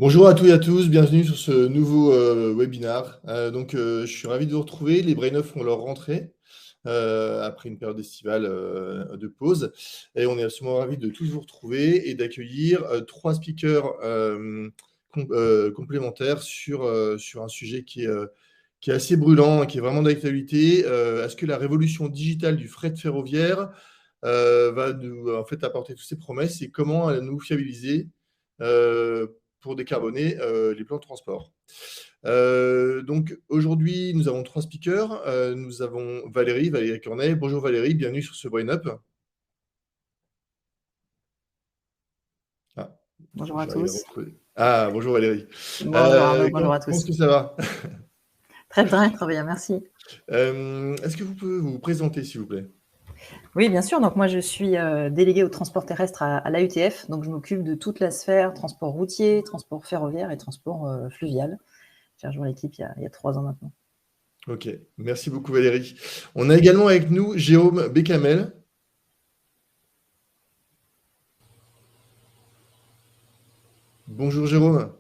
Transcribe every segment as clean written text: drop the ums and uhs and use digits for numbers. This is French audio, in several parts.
Bonjour à toutes et à tous, bienvenue sur ce nouveau webinar. Je suis ravi de vous retrouver. Les Brain Off font leur rentrée après une période estivale de pause. Et on est absolument ravis de tous vous retrouver et d'accueillir trois speakers complémentaires sur un sujet qui est assez brûlant, qui est vraiment d'actualité. Est-ce que la révolution digitale du fret ferroviaire va nous en fait apporter toutes ces promesses et comment nous fiabiliser euh, pour décarboner les plans de transport. Donc aujourd'hui, nous avons trois speakers. Nous avons Valérie Cornet. Bonjour Valérie, bienvenue sur ce Brain Up. Ah, Bonjour à j'arrive à tous. retrouver. Ah, bonjour Valérie. Bonjour Arnaud, bonjour à Comment est-ce tous. que ça va? Très bien, très bien, merci. Est-ce que vous pouvez vous présenter, s'il vous plaît? Oui, bien sûr. Donc moi, je suis déléguée au transport terrestre à l'AETF. Donc je m'occupe de toute la sphère transport routier, transport ferroviaire et transport fluvial. J'ai rejoint l'équipe il y a 3 ans maintenant. Ok, merci beaucoup Valérie. On a également avec nous Jérôme Bécamel. Bonjour Jérôme.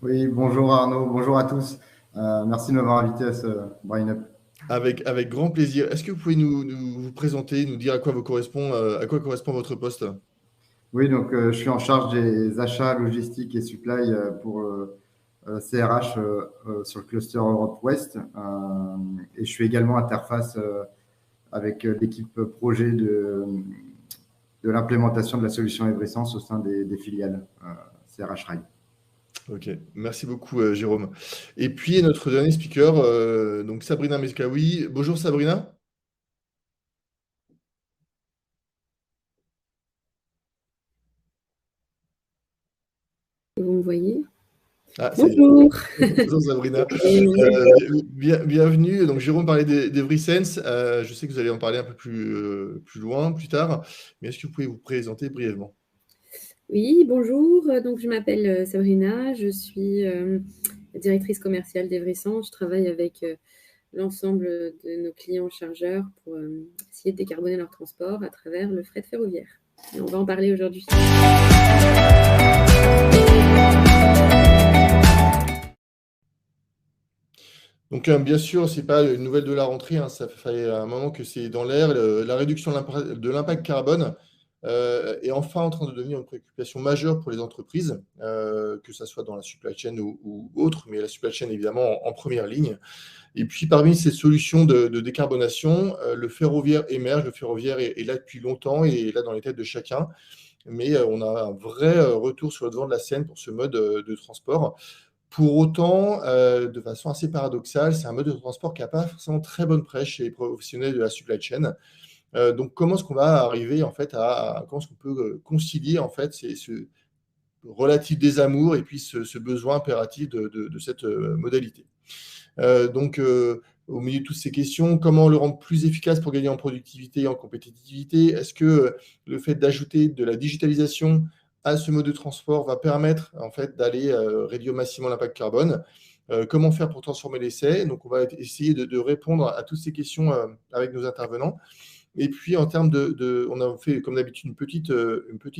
Oui, bonjour Arnaud, bonjour à tous. Merci de m'avoir invité à ce Brain Up. Avec grand plaisir. Est-ce que vous pouvez vous présenter, nous dire à quoi correspond votre poste? Oui, donc je suis en charge des achats, logistiques et supply pour CRH sur le cluster Europe Ouest. Et je suis également interface avec l'équipe projet de l'implémentation de la solution Everessence au sein des filiales CRH Rail. Ok, merci beaucoup Jérôme. Et puis notre dernier speaker, donc Sabrina Meskawi. Bonjour Sabrina. Vous me voyez? Ah, ça y est. Bonjour. Bonjour Sabrina. Bienvenue. Donc Jérôme parlait d'Evrysense. Je sais que vous allez en parler un peu plus loin, plus tard. Mais est-ce que vous pouvez vous présenter brièvement? Oui, bonjour. Donc, je m'appelle Sabrina. Je suis directrice commerciale d'Evrysense. Je travaille avec l'ensemble de nos clients chargeurs pour essayer de décarboner leur transport à travers le fret ferroviaire. Et on va en parler aujourd'hui. Donc, bien sûr, c'est pas une nouvelle de la rentrée, hein, ça fait un moment que c'est dans l'air. La réduction de l'impact carbone est enfin en train de devenir une préoccupation majeure pour les entreprises, que ça soit dans la supply chain ou autre, mais la supply chain évidemment en première ligne. Et puis, parmi ces solutions de décarbonation, le ferroviaire émerge. Le ferroviaire est là depuis longtemps et est là dans les têtes de chacun. Mais on a un vrai retour sur le devant de la scène pour ce mode de transport. Pour autant, de façon assez paradoxale, c'est un mode de transport qui n'a pas forcément très bonne presse chez les professionnels de la supply chain. Donc, comment est-ce qu'on va arriver en fait comment est-ce qu'on peut concilier en fait ce relatif désamour et puis ce besoin impératif de cette modalité. Au milieu de toutes ces questions, comment le rendre plus efficace pour gagner en productivité et en compétitivité? Est-ce que le fait d'ajouter de la digitalisation à ce mode de transport va permettre en fait d'aller réduire massivement l'impact carbone? Comment faire pour transformer l'essai? Donc, on va essayer de répondre à toutes ces questions avec nos intervenants. Et puis, en termes on a fait, comme d'habitude, une petite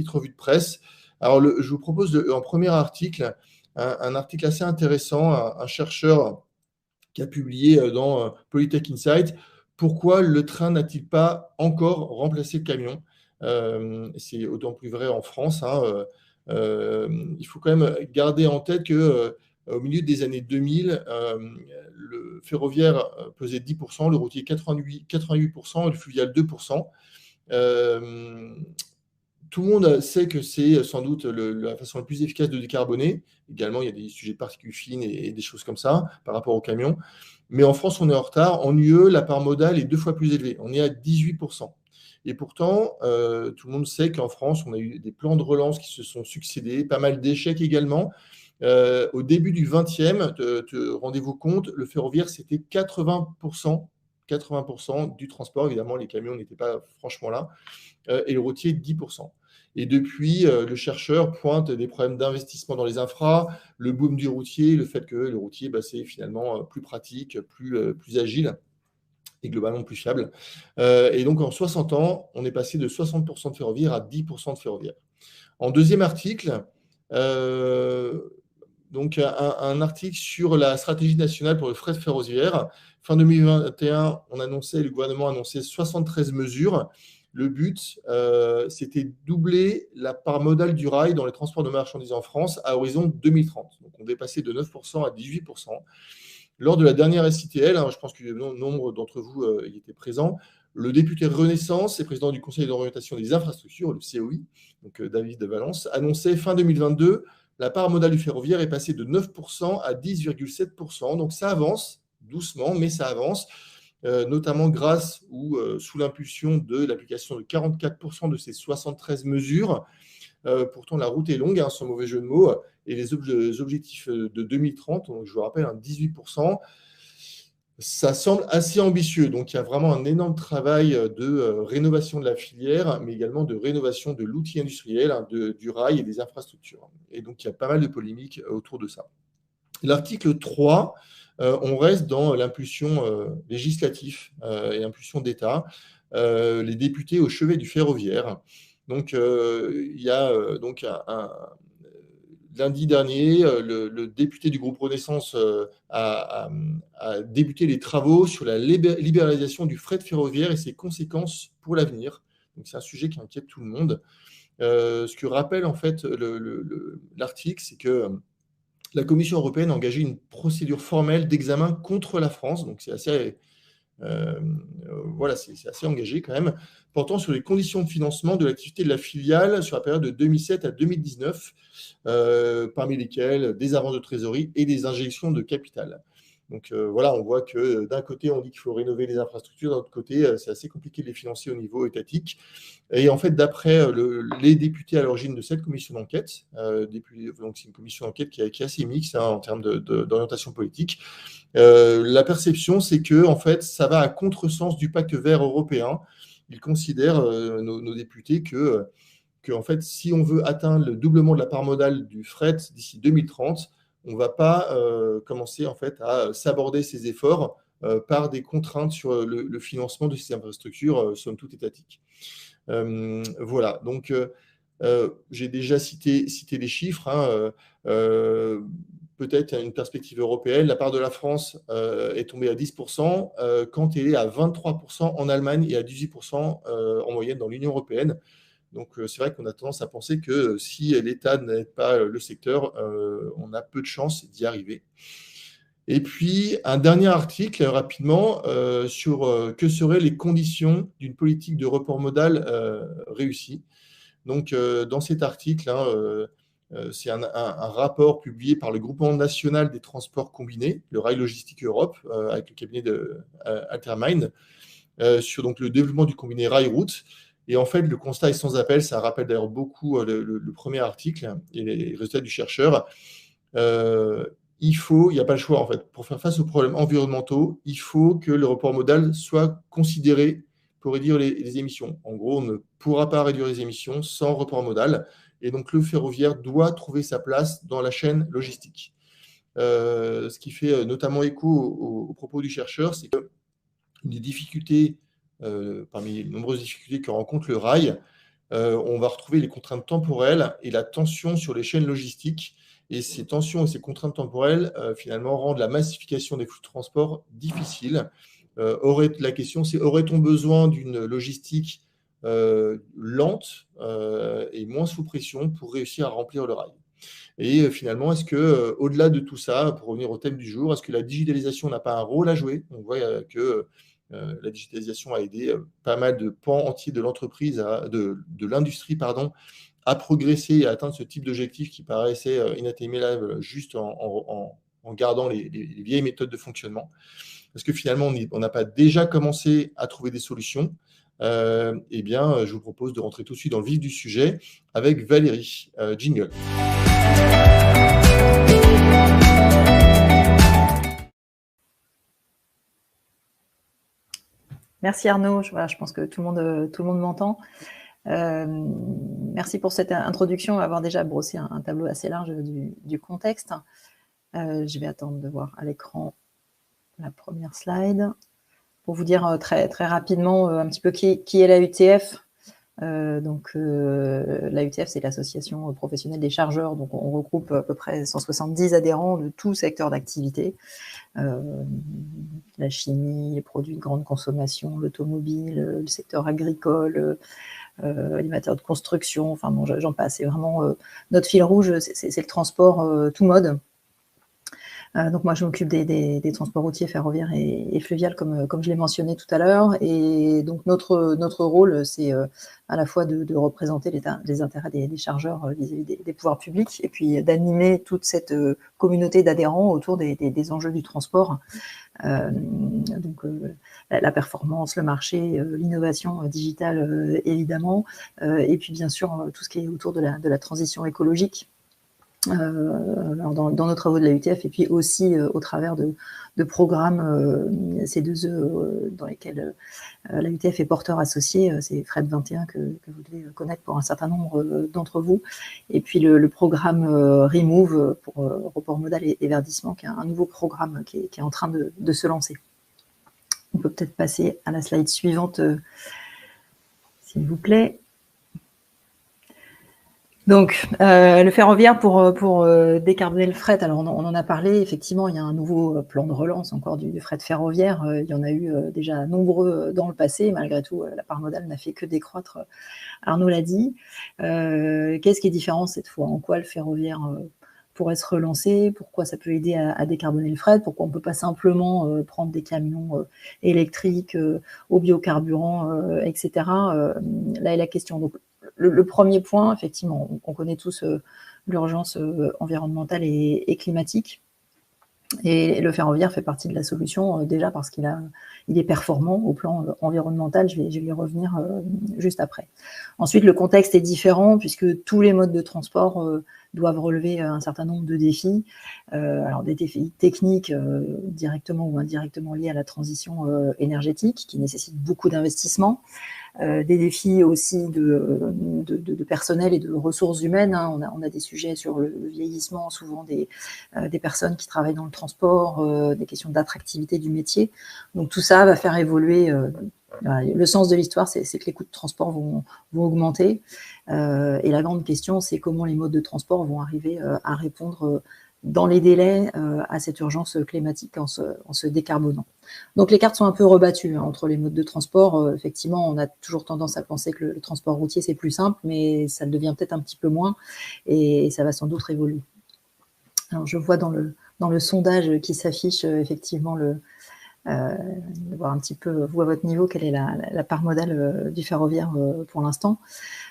revue de presse. Alors, je vous propose en premier article, un article assez intéressant, un chercheur qui a publié dans Polytech Insight, pourquoi le train n'a-t-il pas encore remplacé le camion? C'est d'autant plus vrai en France, hein, il faut quand même garder en tête que au milieu des années 2000, le ferroviaire pesait 10%, le routier 88% et le fluvial 2%. Tout le monde sait que c'est sans doute la façon la plus efficace de décarboner. Également, il y a des sujets de particules fines et des choses comme ça par rapport au camion. Mais en France, on est en retard. En UE, la part modale est 2 fois plus élevée. On est à 18%. Et pourtant, tout le monde sait qu'en France, on a eu des plans de relance qui se sont succédés, pas mal d'échecs également. Au début du 20e, rendez-vous compte, le ferroviaire, c'était 80% du transport. Évidemment, les camions n'étaient pas franchement là. Et le routier, 10%. Et depuis, le chercheur pointe des problèmes d'investissement dans les infras, le boom du routier, le fait que le routier, c'est finalement plus pratique, plus agile et globalement plus fiable. Et donc, en 60 ans, on est passé de 60% de ferroviaire à 10% de ferroviaire. En deuxième article, donc un article sur la stratégie nationale pour le fret ferroviaire. Fin 2021, le gouvernement annonçait 73 mesures. Le but, c'était doubler la part modale du rail dans les transports de marchandises en France à horizon 2030. Donc, on dépassait de 9% à 18%. Lors de la dernière SITL, je pense que nombre d'entre vous y étaient présents, le député Renaissance et président du Conseil d'orientation des infrastructures, le COI, donc David de Valence, annonçait fin 2022, la part modale du ferroviaire est passée de 9% à 10,7%. Donc ça avance, doucement, mais ça avance. Notamment grâce ou sous l'impulsion de l'application de 44% de ces 73 mesures. Pourtant, la route est longue, sans mauvais jeu de mots, et les objectifs de 2030, donc, je vous rappelle, 18%, ça semble assez ambitieux. Donc, il y a vraiment un énorme travail de rénovation de la filière, mais également de rénovation de l'outil industriel, du rail et des infrastructures. Et donc, il y a pas mal de polémiques autour de ça. L'article 3, on reste dans l'impulsion législative et impulsion d'État, les députés au chevet du ferroviaire. Donc, il y a lundi dernier, le député du groupe Renaissance a débuté les travaux sur la libéralisation du fret ferroviaire et ses conséquences pour l'avenir. Donc, c'est un sujet qui inquiète tout le monde. Ce que rappelle en fait l'article, c'est que la Commission européenne a engagé une procédure formelle d'examen contre la France, donc c'est assez, c'est assez engagé quand même, portant sur les conditions de financement de l'activité de la filiale sur la période de 2007 à 2019, parmi lesquelles des avances de trésorerie et des injections de capital. Donc on voit que d'un côté, on dit qu'il faut rénover les infrastructures, d'un autre côté, c'est assez compliqué de les financer au niveau étatique. Et en fait, d'après les députés à l'origine de cette commission d'enquête, donc c'est une commission d'enquête qui est assez mixte en termes d'orientation politique, la perception, c'est que en fait, ça va à contresens du pacte vert européen. Ils considèrent, nos députés, que en fait, si on veut atteindre le doublement de la part modale du fret d'ici 2030, on ne va pas commencer en fait à s'aborder ces efforts par des contraintes sur le financement de ces infrastructures, somme toute étatiques. Voilà, donc j'ai déjà cité les chiffres. Peut-être une perspective européenne, la part de la France est tombée à 10%, quand elle est à 23% en Allemagne et à 18% en moyenne dans l'Union européenne. Donc, c'est vrai qu'on a tendance à penser que si l'État n'aide pas le secteur, on a peu de chances d'y arriver. Et puis, un dernier article, rapidement, sur que seraient les conditions d'une politique de report modal réussie. Donc, dans cet article, c'est un rapport publié par le Groupement national des transports combinés, le Rail Logistique Europe, avec le cabinet de Altermind, sur donc, le développement du combiné rail-route. Et en fait, le constat est sans appel. Ça rappelle d'ailleurs beaucoup le premier article et les résultats du chercheur. Il n'y a pas le choix, en fait. Pour faire face aux problèmes environnementaux, il faut que le report modal soit considéré pour réduire les émissions. En gros, on ne pourra pas réduire les émissions sans report modal. Et donc, le ferroviaire doit trouver sa place dans la chaîne logistique. Ce qui fait notamment écho aux propos du chercheur, c'est que les difficultés, parmi les nombreuses difficultés que rencontre le rail, on va retrouver les contraintes temporelles et la tension sur les chaînes logistiques. Et ces tensions et ces contraintes temporelles, finalement, rendent la massification des flux de transport difficile. La question, c'est aurait-on besoin d'une logistique lente et moins sous pression pour réussir à remplir le rail? Et finalement, est-ce que, au-delà de tout ça, pour revenir au thème du jour, est-ce que la digitalisation n'a pas un rôle à jouer? On voit que la digitalisation a aidé pas mal de pans entiers de l'entreprise, de l'industrie, à progresser et à atteindre ce type d'objectif qui paraissait inatteignable juste en gardant les vieilles méthodes de fonctionnement. Est-ce que finalement, on n'a pas déjà commencé à trouver des solutions? Eh bien, je vous propose de rentrer tout de suite dans le vif du sujet avec Valérie. Jingle. Merci Arnaud, je pense que tout le monde m'entend. Merci pour cette introduction, avoir déjà brossé un tableau assez large du contexte. Je vais attendre de voir à l'écran la première slide pour vous dire très, très rapidement un petit peu qui est la UTF. L'AUTF, c'est l'association professionnelle des chargeurs, donc on regroupe à peu près 170 adhérents de tout secteur d'activité, la chimie, les produits de grande consommation, l'automobile, le secteur agricole, les matières de construction, enfin bon, j'en passe. C'est vraiment notre fil rouge, c'est le transport tout mode. Donc moi, je m'occupe des transports routiers, ferroviaires et fluviales, comme je l'ai mentionné tout à l'heure. Et donc notre rôle, c'est à la fois de représenter les intérêts des chargeurs vis-à-vis des pouvoirs publics, et puis d'animer toute cette communauté d'adhérents autour des enjeux du transport. La performance, le marché, l'innovation digitale, évidemment, et puis bien sûr tout ce qui est autour de la transition écologique. Dans nos travaux de la UTF, et puis aussi au travers de programmes C2E dans lesquels la UTF est porteur associé. C'est Fred 21 que vous devez connaître pour un certain nombre d'entre vous. Et puis le programme Remove pour report modal et verdissement, qui est un nouveau programme qui est en train de se lancer. On peut peut-être passer à la slide suivante, s'il vous plaît. Donc, le ferroviaire pour décarboner le fret, alors on en a parlé, effectivement, il y a un nouveau plan de relance encore du fret ferroviaire. Il y en a eu déjà nombreux dans le passé. Malgré tout, la part modale n'a fait que décroître, Arnaud l'a dit. Qu'est-ce qui est différent cette fois? En quoi le ferroviaire pourrait se relancer? Pourquoi ça peut aider à décarboner le fret? Pourquoi on ne peut pas simplement prendre des camions électriques au biocarburant, etc. Là est la question. Donc, le premier point, effectivement, on connaît tous l'urgence environnementale et climatique. Et le ferroviaire fait partie de la solution déjà parce qu'il est performant au plan environnemental. Je vais y revenir juste après. Ensuite, le contexte est différent puisque tous les modes de transport doivent relever un certain nombre de défis. Alors des défis techniques directement ou indirectement liés à la transition énergétique qui nécessitent beaucoup d'investissements. Des défis aussi de personnel et de ressources humaines. Hein. On a des sujets sur le vieillissement, souvent des personnes qui travaillent dans le transport, des questions d'attractivité du métier. Donc tout ça va faire évoluer. Le sens de l'histoire, c'est que les coûts de transport vont augmenter. Et la grande question, c'est comment les modes de transport vont arriver à répondre dans les délais à cette urgence climatique en se décarbonant. Donc les cartes sont un peu rebattues entre les modes de transport. Effectivement, on a toujours tendance à penser que le transport routier, c'est plus simple, mais ça le devient peut-être un petit peu moins, et ça va sans doute évoluer. Alors je vois dans le sondage qui s'affiche effectivement voir un petit peu, vous à votre niveau, quelle est la part modale du ferroviaire pour l'instant.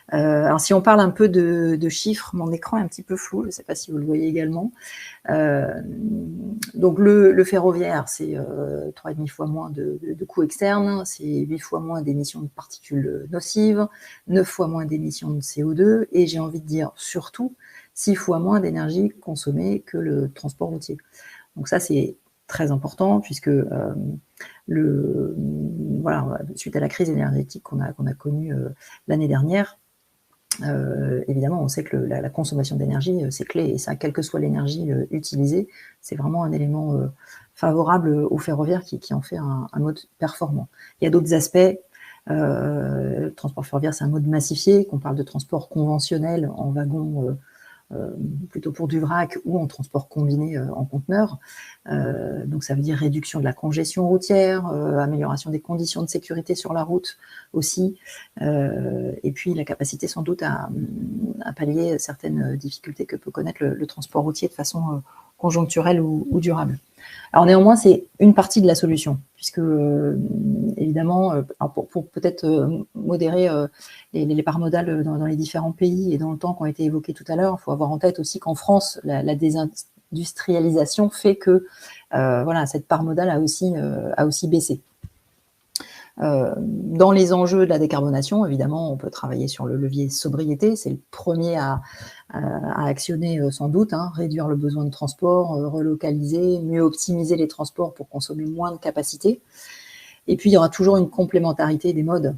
Alors si on parle un peu de chiffres, mon écran est un petit peu flou, je ne sais pas si vous le voyez également. Donc le ferroviaire, c'est 3,5 fois moins de coûts externes, c'est 8 fois moins d'émissions de particules nocives, 9 fois moins d'émissions de CO2, et j'ai envie de dire surtout 6 fois moins d'énergie consommée que le transport routier. Donc ça, c'est très important puisque suite à la crise énergétique qu'on a connue l'année dernière, évidemment, on sait que la consommation d'énergie, c'est clé, et ça, quelle que soit l'énergie utilisée, c'est vraiment un élément favorable au ferroviaire qui en fait un mode performant. Il y a d'autres aspects. Le transport ferroviaire, c'est un mode massifié, qu'on parle de transport conventionnel en wagon, plutôt pour du vrac, ou en transport combiné en conteneur. Donc ça veut dire réduction de la congestion routière, amélioration des conditions de sécurité sur la route aussi, et puis la capacité sans doute à pallier certaines difficultés que peut connaître le transport routier de façon conjoncturelle ou durable. Alors néanmoins, c'est une partie de la solution, puisque évidemment, pour peut-être modérer les parts modales dans les différents pays et dans le temps qui ont été évoqués tout à l'heure, il faut avoir en tête aussi qu'en France, la désindustrialisation fait que cette part modale a aussi baissé. Dans les enjeux de la décarbonation, évidemment, on peut travailler sur le levier sobriété, c'est le premier à actionner sans doute, réduire le besoin de transport, relocaliser, mieux optimiser les transports pour consommer moins de capacité. Et puis, il y aura toujours une complémentarité des modes.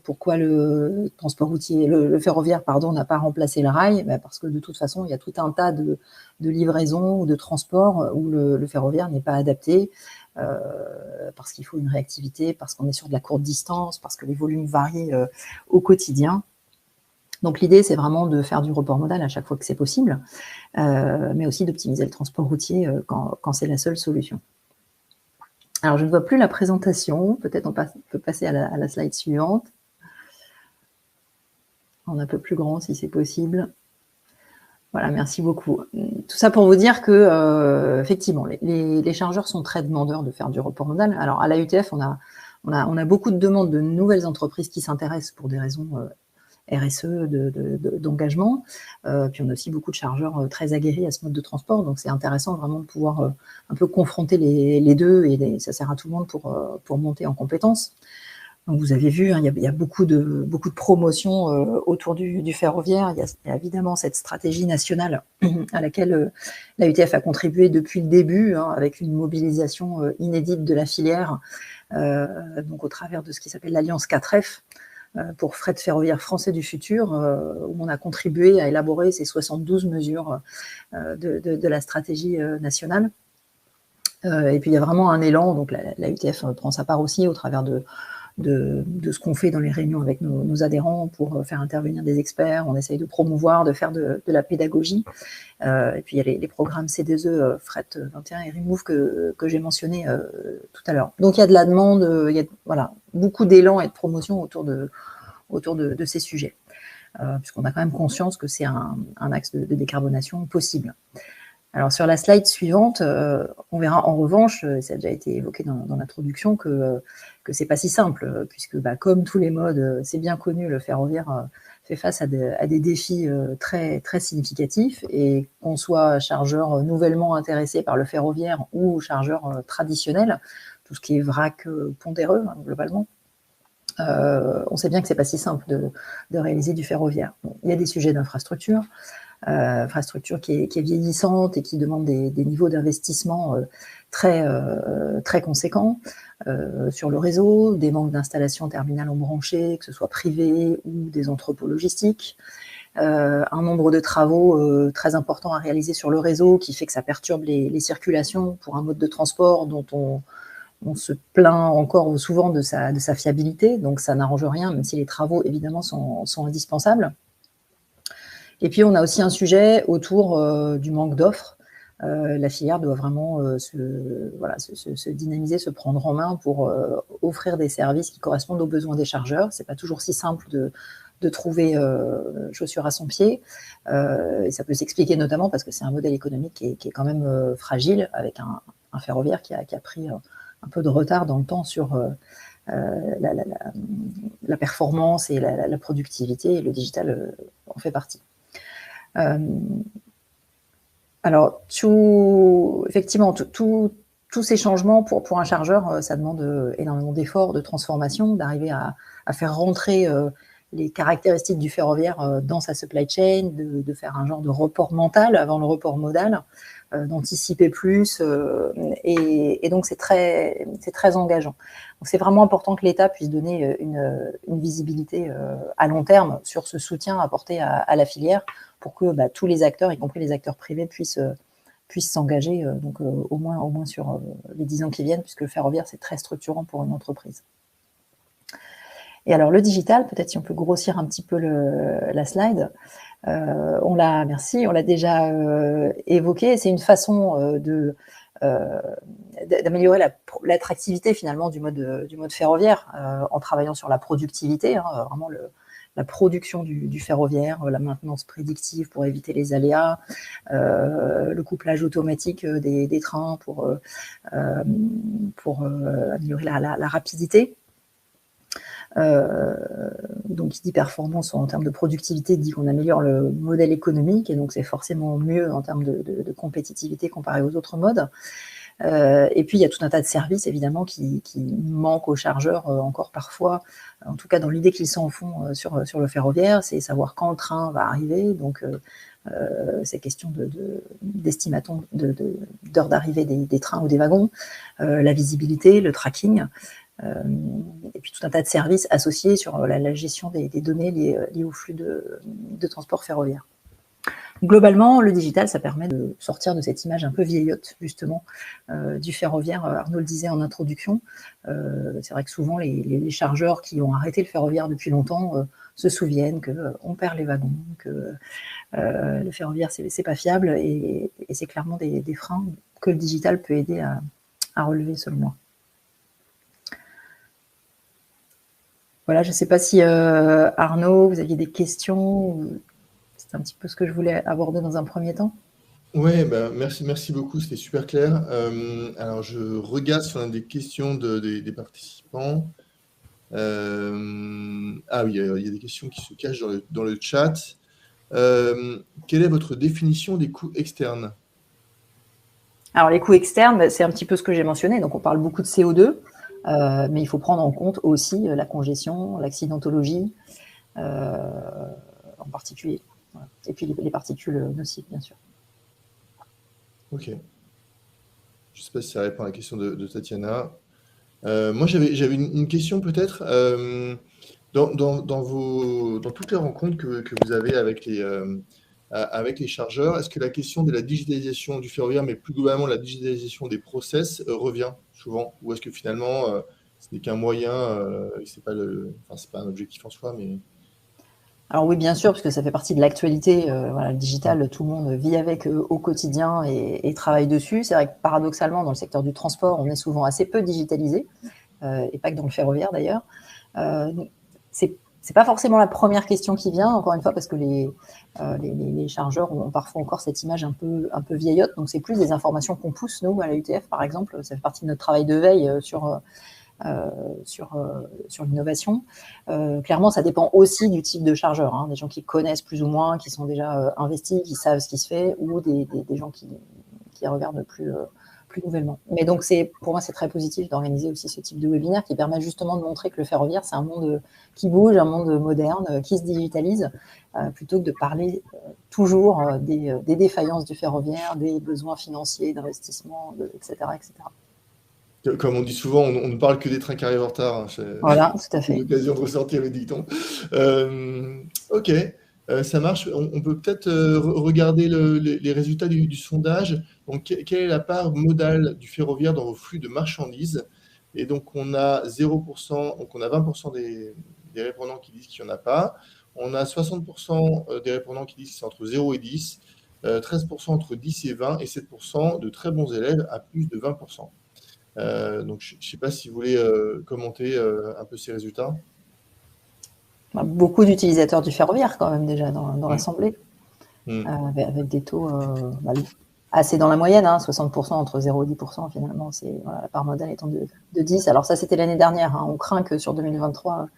Pourquoi le transport routier, le ferroviaire, n'a pas remplacé le rail? Parce que de toute façon, il y a tout un tas de livraisons ou de transports où le ferroviaire n'est pas adapté, parce qu'il faut une réactivité, parce qu'on est sur de la courte distance, parce que les volumes varient au quotidien. Donc l'idée, c'est vraiment de faire du report modal à chaque fois que c'est possible, mais aussi d'optimiser le transport routier quand c'est la seule solution. Alors, je ne vois plus la présentation. Peut-être on peut passer à la slide suivante. En un peu plus grand, si c'est possible. Voilà, merci beaucoup. Tout ça pour vous dire que, effectivement, les chargeurs sont très demandeurs de faire du report modal. Alors, à la UTF, on a beaucoup de demandes de nouvelles entreprises qui s'intéressent pour des raisons RSE, d'engagement. Puis on a aussi beaucoup de chargeurs très aguerris à ce mode de transport, donc c'est intéressant vraiment de pouvoir un peu confronter les deux, et ça sert à tout le monde pour monter en compétences. Donc vous avez vu, hein, il y a beaucoup de promotions autour du ferroviaire. Il y a évidemment cette stratégie nationale à laquelle la UTF a contribué depuis le début, hein, avec une mobilisation inédite de la filière, donc au travers de ce qui s'appelle l'Alliance 4F, pour fret ferroviaire français du futur, où on a contribué à élaborer ces 72 mesures de la stratégie nationale. Et puis il y a vraiment un élan, donc la UTF prend sa part aussi au travers de ce qu'on fait dans les réunions avec nos adhérents pour faire intervenir des experts. On essaye de promouvoir, de faire de la pédagogie. Et puis il y a les programmes C2E, Fret 21 et Remove que j'ai mentionné tout à l'heure. Donc il y a de la demande, il y a voilà, beaucoup d'élan et de promotion autour de ces sujets, puisqu'on a quand même conscience que c'est un axe de décarbonation possible. Alors sur la slide suivante, on verra en revanche, ça a déjà été évoqué dans l'introduction, que c'est pas si simple, puisque comme tous les modes, c'est bien connu, le ferroviaire fait face à des défis très, très significatifs, et qu'on soit chargeur nouvellement intéressé par le ferroviaire ou chargeur traditionnel, tout ce qui est vrac pondéreux, hein, globalement, on sait bien que c'est pas si simple de réaliser du ferroviaire. Bon, il y a des sujets d'infrastructure, infrastructure qui est vieillissante et qui demande des niveaux d'investissement très, très conséquents sur le réseau, des manques d'installations terminales embranchées, que ce soit privées ou des entrepôts logistiques, un nombre de travaux très important à réaliser sur le réseau qui fait que ça perturbe les circulations pour un mode de transport dont on se plaint encore souvent de sa fiabilité, donc ça n'arrange rien, même si les travaux évidemment sont indispensables. Et puis, on a aussi un sujet autour du manque d'offres. La filière doit vraiment se dynamiser, se prendre en main pour offrir des services qui correspondent aux besoins des chargeurs. C'est pas toujours si simple de trouver chaussure à son pied. Et ça peut s'expliquer notamment parce que c'est un modèle économique qui est quand même fragile, avec un ferroviaire qui a pris un peu de retard dans le temps sur la performance et la productivité, et le digital en fait partie. Alors, effectivement, tous ces changements pour un chargeur, ça demande énormément d'efforts, de transformation, d'arriver à faire rentrer les caractéristiques du ferroviaire dans sa supply chain, de faire un genre de report mental avant le report modal, d'anticiper plus, et donc c'est très engageant. Donc c'est vraiment important que l'État puisse donner une visibilité à long terme sur ce soutien apporté à la filière, pour que tous les acteurs, y compris les acteurs privés, puissent s'engager au moins sur les 10 ans qui viennent, puisque le ferroviaire, c'est très structurant pour une entreprise. Et alors, le digital, peut-être si on peut grossir un petit peu la slide, on l'a déjà évoqué, c'est une façon d'améliorer l'attractivité finalement du mode ferroviaire, en travaillant sur la productivité, hein, vraiment la production du ferroviaire, la maintenance prédictive pour éviter les aléas, le couplage automatique des trains pour améliorer la rapidité. Donc, qui dit performance en termes de productivité dit qu'on améliore le modèle économique, et donc c'est forcément mieux en termes de compétitivité comparé aux autres modes. Et puis il y a tout un tas de services évidemment qui manquent aux chargeurs encore parfois, en tout cas dans l'idée qu'ils s'en font sur le ferroviaire, c'est savoir quand le train va arriver, donc ces questions d'estimation d'heure d'arrivée des trains ou des wagons, la visibilité, le tracking, et puis tout un tas de services associés sur la gestion des données liées au flux de transport ferroviaire. Globalement, le digital, ça permet de sortir de cette image un peu vieillotte, justement, du ferroviaire. Arnaud le disait en introduction. C'est vrai que souvent, les chargeurs qui ont arrêté le ferroviaire depuis longtemps se souviennent qu'on perd les wagons, que le ferroviaire, c'est pas fiable, et c'est clairement des freins que le digital peut aider à relever, selon moi. Voilà, je ne sais pas si Arnaud, vous aviez des questions. C'est un petit peu ce que je voulais aborder dans un premier temps. Ouais, bah, merci beaucoup, c'était super clair. Alors, je regarde si on a des questions des participants. Ah oui, il y a des questions qui se cachent dans le chat. Quelle est votre définition des coûts externes? Alors, les coûts externes, c'est un petit peu ce que j'ai mentionné. Donc, on parle beaucoup de CO2, mais il faut prendre en compte aussi la congestion, l'accidentologie, en particulier. Voilà. Et puis, les particules nocives, bien sûr. Ok. Je ne sais pas si ça répond à la question de Tatiana. Moi, j'avais une question peut-être. Dans toutes les rencontres que vous avez avec les chargeurs, est-ce que la question de la digitalisation du ferroviaire, mais plus globalement la digitalisation des process, revient souvent? Ou est-ce que finalement, ce n'est qu'un moyen, c'est pas un objectif en soi, mais... Alors oui, bien sûr, parce que ça fait partie de l'actualité. Voilà, le digital, tout le monde vit avec au quotidien et travaille dessus. C'est vrai que paradoxalement, dans le secteur du transport, on est souvent assez peu digitalisé, et pas que dans le ferroviaire d'ailleurs. C'est pas forcément la première question qui vient, encore une fois, parce que les chargeurs ont parfois encore cette image un peu vieillotte. Donc c'est plus des informations qu'on pousse, nous, à la UTF, par exemple. Ça fait partie de notre travail de veille sur l'innovation. Clairement, ça dépend aussi du type de chargeur, hein. Des gens qui connaissent plus ou moins, qui sont déjà investis, qui savent ce qui se fait, ou des gens qui regardent plus nouvellement. Mais donc, pour moi, c'est très positif d'organiser aussi ce type de webinaire qui permet justement de montrer que le ferroviaire, c'est un monde qui bouge, un monde moderne, qui se digitalise, plutôt que de parler toujours des défaillances du ferroviaire, des besoins financiers, d'investissement, etc., etc. Comme on dit souvent, on ne parle que des trains qui arrivent en retard. Hein. Voilà, tout à fait. C'est l'occasion de ressortir le dicton. Ok, ça marche. On peut peut-être regarder les résultats du sondage. Donc, quelle est la part modale du ferroviaire dans vos flux de marchandises? Et donc, on a 0%, donc on a 20% des répondants qui disent qu'il n'y en a pas. On a 60% des répondants qui disent que c'est entre 0 et 10, 13% entre 10 et 20, et 7% de très bons élèves à plus de 20%. Donc, je ne sais pas si vous voulez commenter un peu ces résultats. Beaucoup d'utilisateurs du ferroviaire quand même déjà dans l'assemblée, avec des taux assez dans la moyenne, hein, 60% entre 0 et 10% finalement. La part modale étant de 10. Alors ça, c'était l'année dernière. Hein. On craint que sur 2023,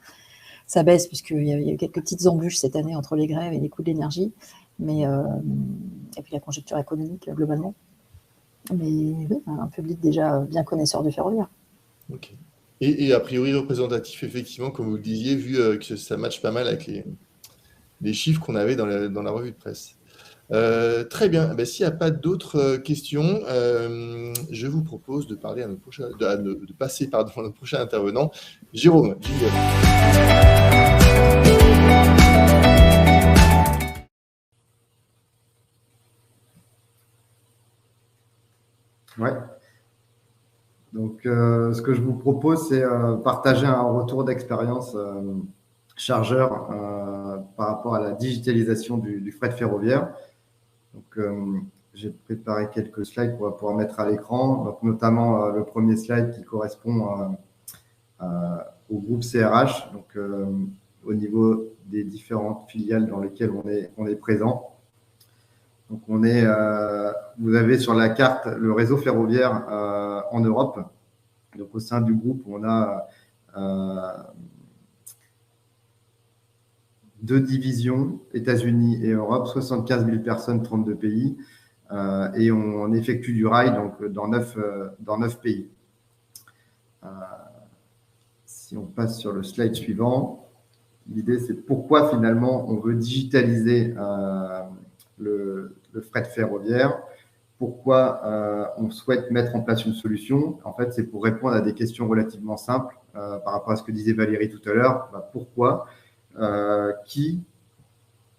ça baisse puisqu'il y a eu quelques petites embûches cette année entre les grèves et les coûts de l'énergie, et puis la conjoncture économique globalement. Mais oui, un public déjà bien connaisseur du ferroviaire. Ok. Et a priori représentatif, effectivement, comme vous le disiez, vu que ça matche pas mal avec les chiffres qu'on avait dans la revue de presse. Très bien. Ben, s'il n'y a pas d'autres questions, je vous propose de parler à de passer à notre prochain intervenant, Jérôme. Ouais. Donc, ce que je vous propose, c'est partager un retour d'expérience chargeur par rapport à la digitalisation du fret ferroviaire. Donc, j'ai préparé quelques slides pour pouvoir mettre à l'écran, donc notamment le premier slide qui correspond au groupe CRH, donc au niveau des différentes filiales dans lesquelles on est présent. Donc, vous avez sur la carte le réseau ferroviaire en Europe. Donc, au sein du groupe, on a 2 divisions, États-Unis et Europe, 75 000 personnes, 32 pays. Et on effectue du rail donc, dans 9 pays. Si on passe sur le slide suivant, l'idée, c'est pourquoi finalement on veut digitaliser le fret ferroviaire. Pourquoi on souhaite mettre en place une solution? En fait, c'est pour répondre à des questions relativement simples par rapport à ce que disait Valérie tout à l'heure. Pourquoi, qui,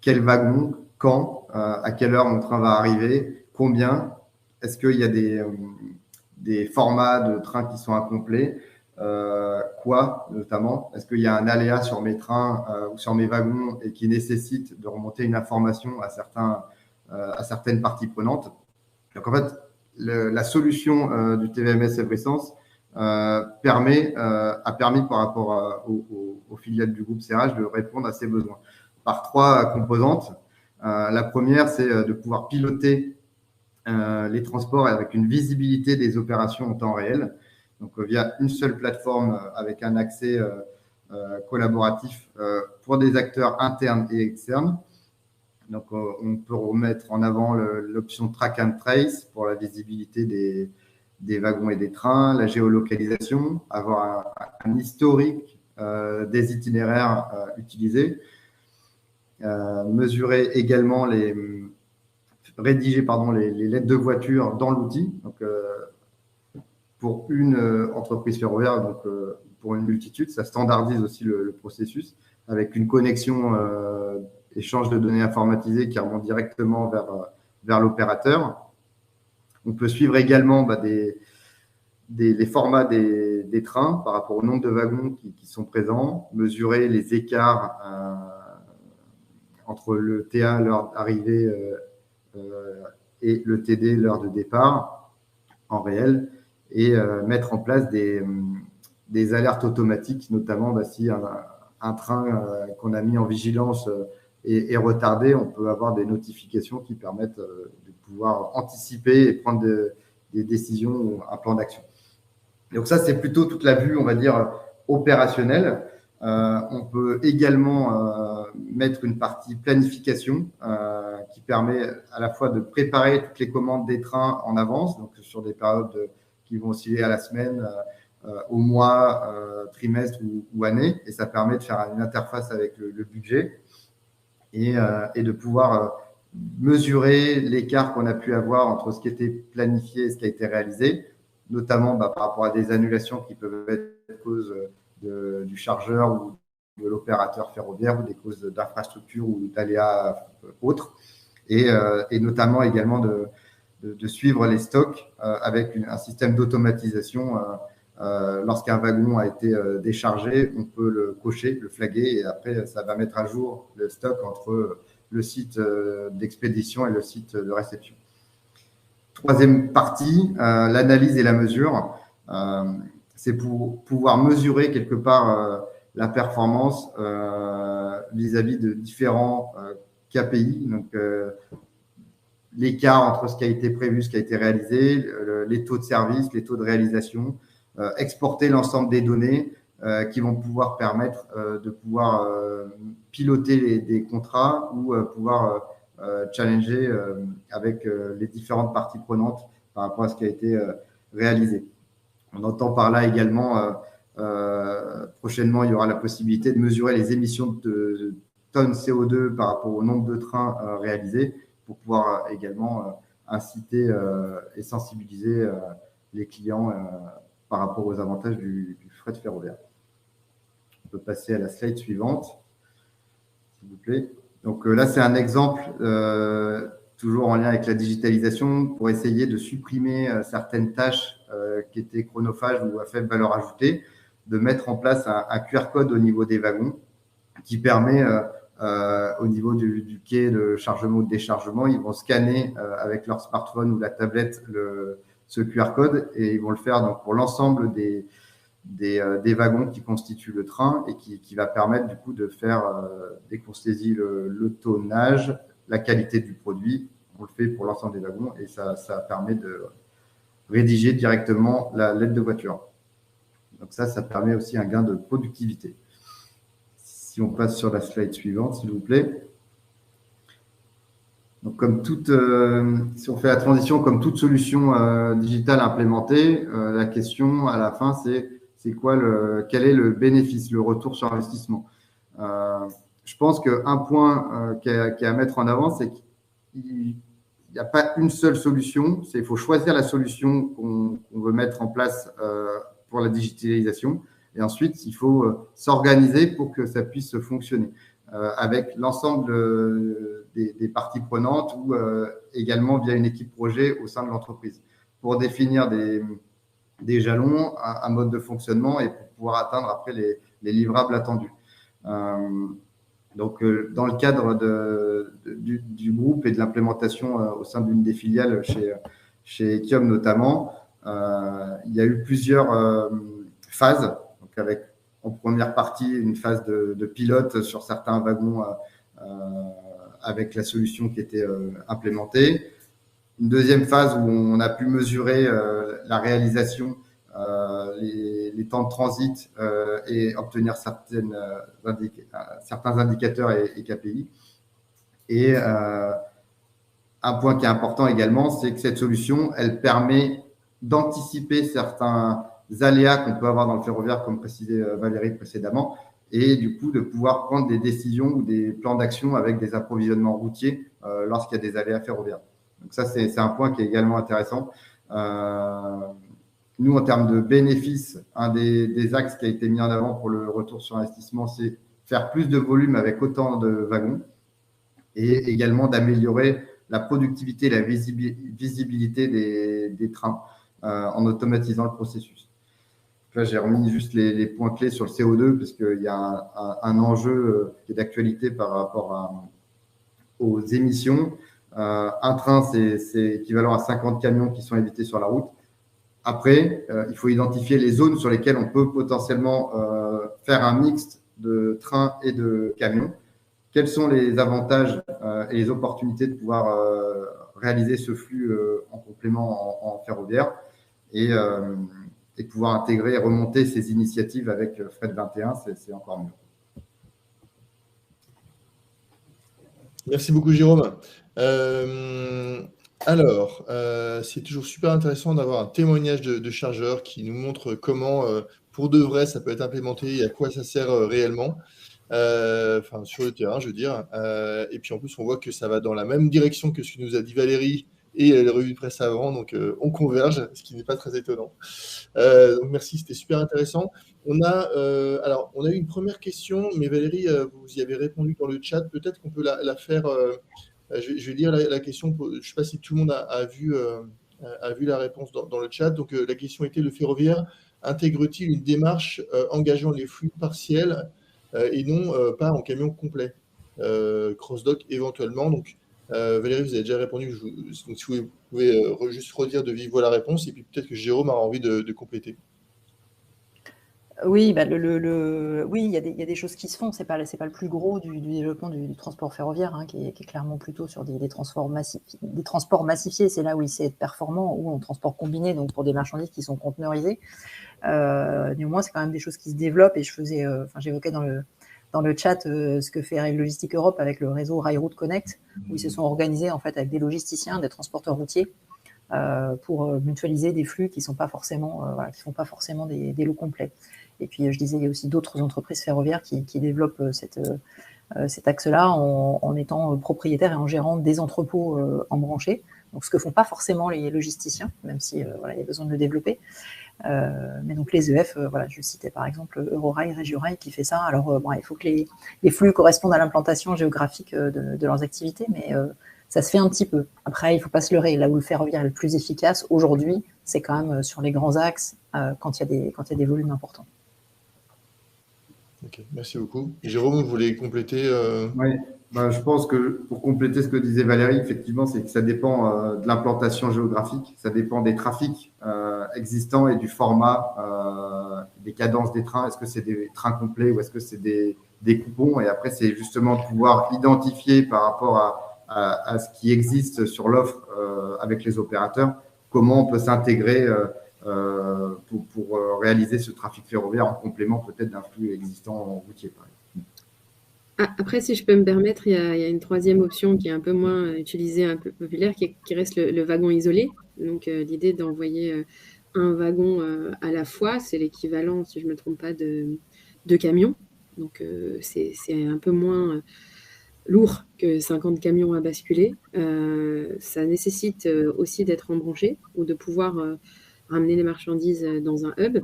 quel wagon, quand à quelle heure mon train va arriver, combien, est-ce qu'il y a des formats de trains qui sont incomplets, quoi notamment, est-ce qu'il y a un aléa sur mes trains ou sur mes wagons et qui nécessite de remonter une information à certaines parties prenantes. Donc en fait, la solution du TVMS Evresence a permis par rapport aux filiales du groupe CRH de répondre à ces besoins par 3 composantes. La première, c'est de pouvoir piloter les transports avec une visibilité des opérations en temps réel, donc via une seule plateforme avec un accès collaboratif pour des acteurs internes et externes. Donc, on peut remettre en avant l'option Track and Trace pour la visibilité des wagons et des trains, la géolocalisation, avoir un historique des itinéraires utilisés, mesurer également rédiger les lettres de voiture dans l'outil. Donc, pour une entreprise ferroviaire, donc pour une multitude, ça standardise aussi le processus avec une connexion échange de données informatisées qui remonte directement vers l'opérateur. On peut suivre également les formats des trains par rapport au nombre de wagons qui sont présents, mesurer les écarts entre le TA, l'heure d'arrivée, et le TD, l'heure de départ en réel, et mettre en place des alertes automatiques, notamment si un train qu'on a mis en vigilance est retardé, on peut avoir des notifications qui permettent de pouvoir anticiper et prendre des décisions ou un plan d'action. Donc ça, c'est plutôt toute la vue, on va dire, opérationnelle. On peut également mettre une partie planification qui permet à la fois de préparer toutes les commandes des trains en avance, donc sur des périodes qui vont osciller à la semaine, au mois, trimestre ou année, et ça permet de faire une interface avec le budget et de pouvoir mesurer l'écart qu'on a pu avoir entre ce qui était planifié et ce qui a été réalisé, notamment par rapport à des annulations qui peuvent être cause du chargeur ou de l'opérateur ferroviaire ou des causes d'infrastructure ou d'aléas autres, et notamment également de suivre les stocks avec un système d'automatisation. Lorsqu'un wagon a été déchargé, on peut le cocher, le flaguer, et après, ça va mettre à jour le stock entre le site d'expédition et le site de réception. Troisième partie, l'analyse et la mesure. C'est pour pouvoir mesurer quelque part la performance vis-à-vis de différents KPI, donc l'écart entre ce qui a été prévu, ce qui a été réalisé, les taux de service, les taux de réalisation, exporter l'ensemble des données qui vont pouvoir permettre de pouvoir piloter des contrats ou pouvoir challenger avec les différentes parties prenantes par rapport à ce qui a été réalisé. On entend par là également, prochainement, il y aura la possibilité de mesurer les émissions de tonnes CO2 par rapport au nombre de trains réalisés pour pouvoir également inciter et sensibiliser les clients par rapport aux avantages du fret ferroviaire. On peut passer à la slide suivante, s'il vous plaît. Donc là, c'est un exemple, toujours en lien avec la digitalisation, pour essayer de supprimer certaines tâches qui étaient chronophages ou à faible valeur ajoutée, de mettre en place un QR code au niveau des wagons qui permet, au niveau du quai de chargement ou de déchargement, ils vont scanner avec leur smartphone ou la tablette ce QR code, et ils vont le faire donc, pour l'ensemble des wagons qui constituent le train, et qui va permettre du coup de faire, dès qu'on saisit le tonnage, la qualité du produit. On le fait pour l'ensemble des wagons, et ça permet de rédiger directement la lettre de voiture. Donc ça permet aussi un gain de productivité. Si on passe sur la slide suivante, s'il vous plaît. Donc, comme si on fait la transition, comme toute solution digitale implémentée, la question à la fin, c'est quel est le bénéfice, le retour sur investissement. Je pense qu'un point qui est à mettre en avant, c'est qu'il n'y a pas une seule solution. Il faut choisir la solution qu'on veut mettre en place pour la digitalisation. Et ensuite, il faut s'organiser pour que ça puisse fonctionner. avec l'ensemble des parties prenantes ou également via une équipe projet au sein de l'entreprise pour définir des jalons, un mode de fonctionnement et pour pouvoir atteindre après les livrables attendus. Donc, dans le cadre du groupe et de l'implémentation au sein d'une des filiales chez Ekiom notamment, il y a eu plusieurs phases, donc avec en première partie une phase de pilote sur certains wagons avec la solution qui était implémentée. Une deuxième phase où on a pu mesurer la réalisation, les temps de transit et obtenir certains indicateurs et KPI. Et un point qui est important également, c'est que cette solution, elle permet d'anticiper certains aléas qu'on peut avoir dans le ferroviaire, comme précisait Valérie précédemment, et du coup de pouvoir prendre des décisions ou des plans d'action avec des approvisionnements routiers lorsqu'il y a des aléas ferroviaires. Donc ça, c'est un point qui est également intéressant. Nous, en termes de bénéfices, un des axes qui a été mis en avant pour le retour sur investissement, c'est faire plus de volume avec autant de wagons et également d'améliorer la productivité et la visibilité des trains en automatisant le processus. Là, j'ai remis juste les points clés sur le CO2 parce qu'il y a un enjeu qui est d'actualité par rapport aux émissions. Un train, c'est équivalent à 50 camions qui sont évités sur la route. Après, il faut identifier les zones sur lesquelles on peut potentiellement faire un mix de trains et de camions. Quels sont les avantages et les opportunités de pouvoir réaliser ce flux en complément en ferroviaire et pouvoir intégrer et remonter ces initiatives avec Fret 21, c'est encore mieux. Merci beaucoup, Jérôme. Alors, c'est toujours super intéressant d'avoir un témoignage de chargeurs qui nous montre comment, pour de vrai, ça peut être implémenté et à quoi ça sert réellement. Enfin, sur le terrain, je veux dire. Et puis en plus, on voit que ça va dans la même direction que ce que nous a dit Valérie et les revues de presse avant, donc on converge, ce qui n'est pas très étonnant. Donc merci, c'était super intéressant. On a eu une première question, mais Valérie, vous y avez répondu dans le chat. Peut-être qu'on peut la faire. Je vais lire la question. Je ne sais pas si tout le monde a vu la réponse dans le chat. Donc la question était: le ferroviaire intègre-t-il une démarche engageant les flux partiels et non pas en camion complet, cross-dock éventuellement. Donc, Valérie, vous avez déjà répondu. Donc, si vous pouvez juste redire de vive voix la réponse, et puis peut-être que Jérôme aura envie de compléter. Oui, bah oui, il y a des choses qui se font. C'est pas le plus gros du développement du transport ferroviaire, hein, qui est clairement plutôt sur des transports massifiés. C'est là où il sait être performant, ou en transport combiné, donc pour des marchandises qui sont conteneurisées. Néanmoins, c'est quand même des choses qui se développent, et j'évoquais dans le chat ce que fait Rail Logistique Europe avec le réseau Railroad Connect, où ils se sont organisés en fait avec des logisticiens, des transporteurs routiers, pour mutualiser des flux qui font pas forcément des lots complets. Et puis je disais, il y a aussi d'autres entreprises ferroviaires qui développent cet axe-là en étant propriétaires et en gérant des entrepôts embranchés. Donc ce que font pas forcément les logisticiens, même si il y a besoin de le développer. Mais donc les EF, je citais par exemple Eurorail, Régiorail qui fait ça. Alors il faut que les flux correspondent à l'implantation géographique de leurs activités, mais ça se fait un petit peu. Après, il ne faut pas se leurrer. Là où le ferroviaire est le plus efficace aujourd'hui, c'est quand même sur les grands axes quand il y a des volumes importants. Ok, merci beaucoup. Jérôme, vous voulez compléter Oui, je pense que pour compléter ce que disait Valérie, effectivement, c'est que ça dépend de l'implantation géographique, ça dépend des trafics existants et du format, des cadences des trains. Est-ce que c'est des trains complets ou est-ce que c'est des coupons? Et après, c'est justement de pouvoir identifier par rapport à ce qui existe sur l'offre avec les opérateurs, comment on peut s'intégrer pour réaliser ce trafic ferroviaire en complément peut-être d'un flux existant en routier. Après, si je peux me permettre, il y a une troisième option qui est un peu moins utilisée, un peu populaire, qui reste le wagon isolé. Donc, l'idée d'envoyer un wagon à la fois, c'est l'équivalent, si je ne me trompe pas, de camions. Donc, c'est un peu moins lourd que 50 camions à basculer. Ça nécessite aussi d'être embranché ou de pouvoir ramener les marchandises dans un hub,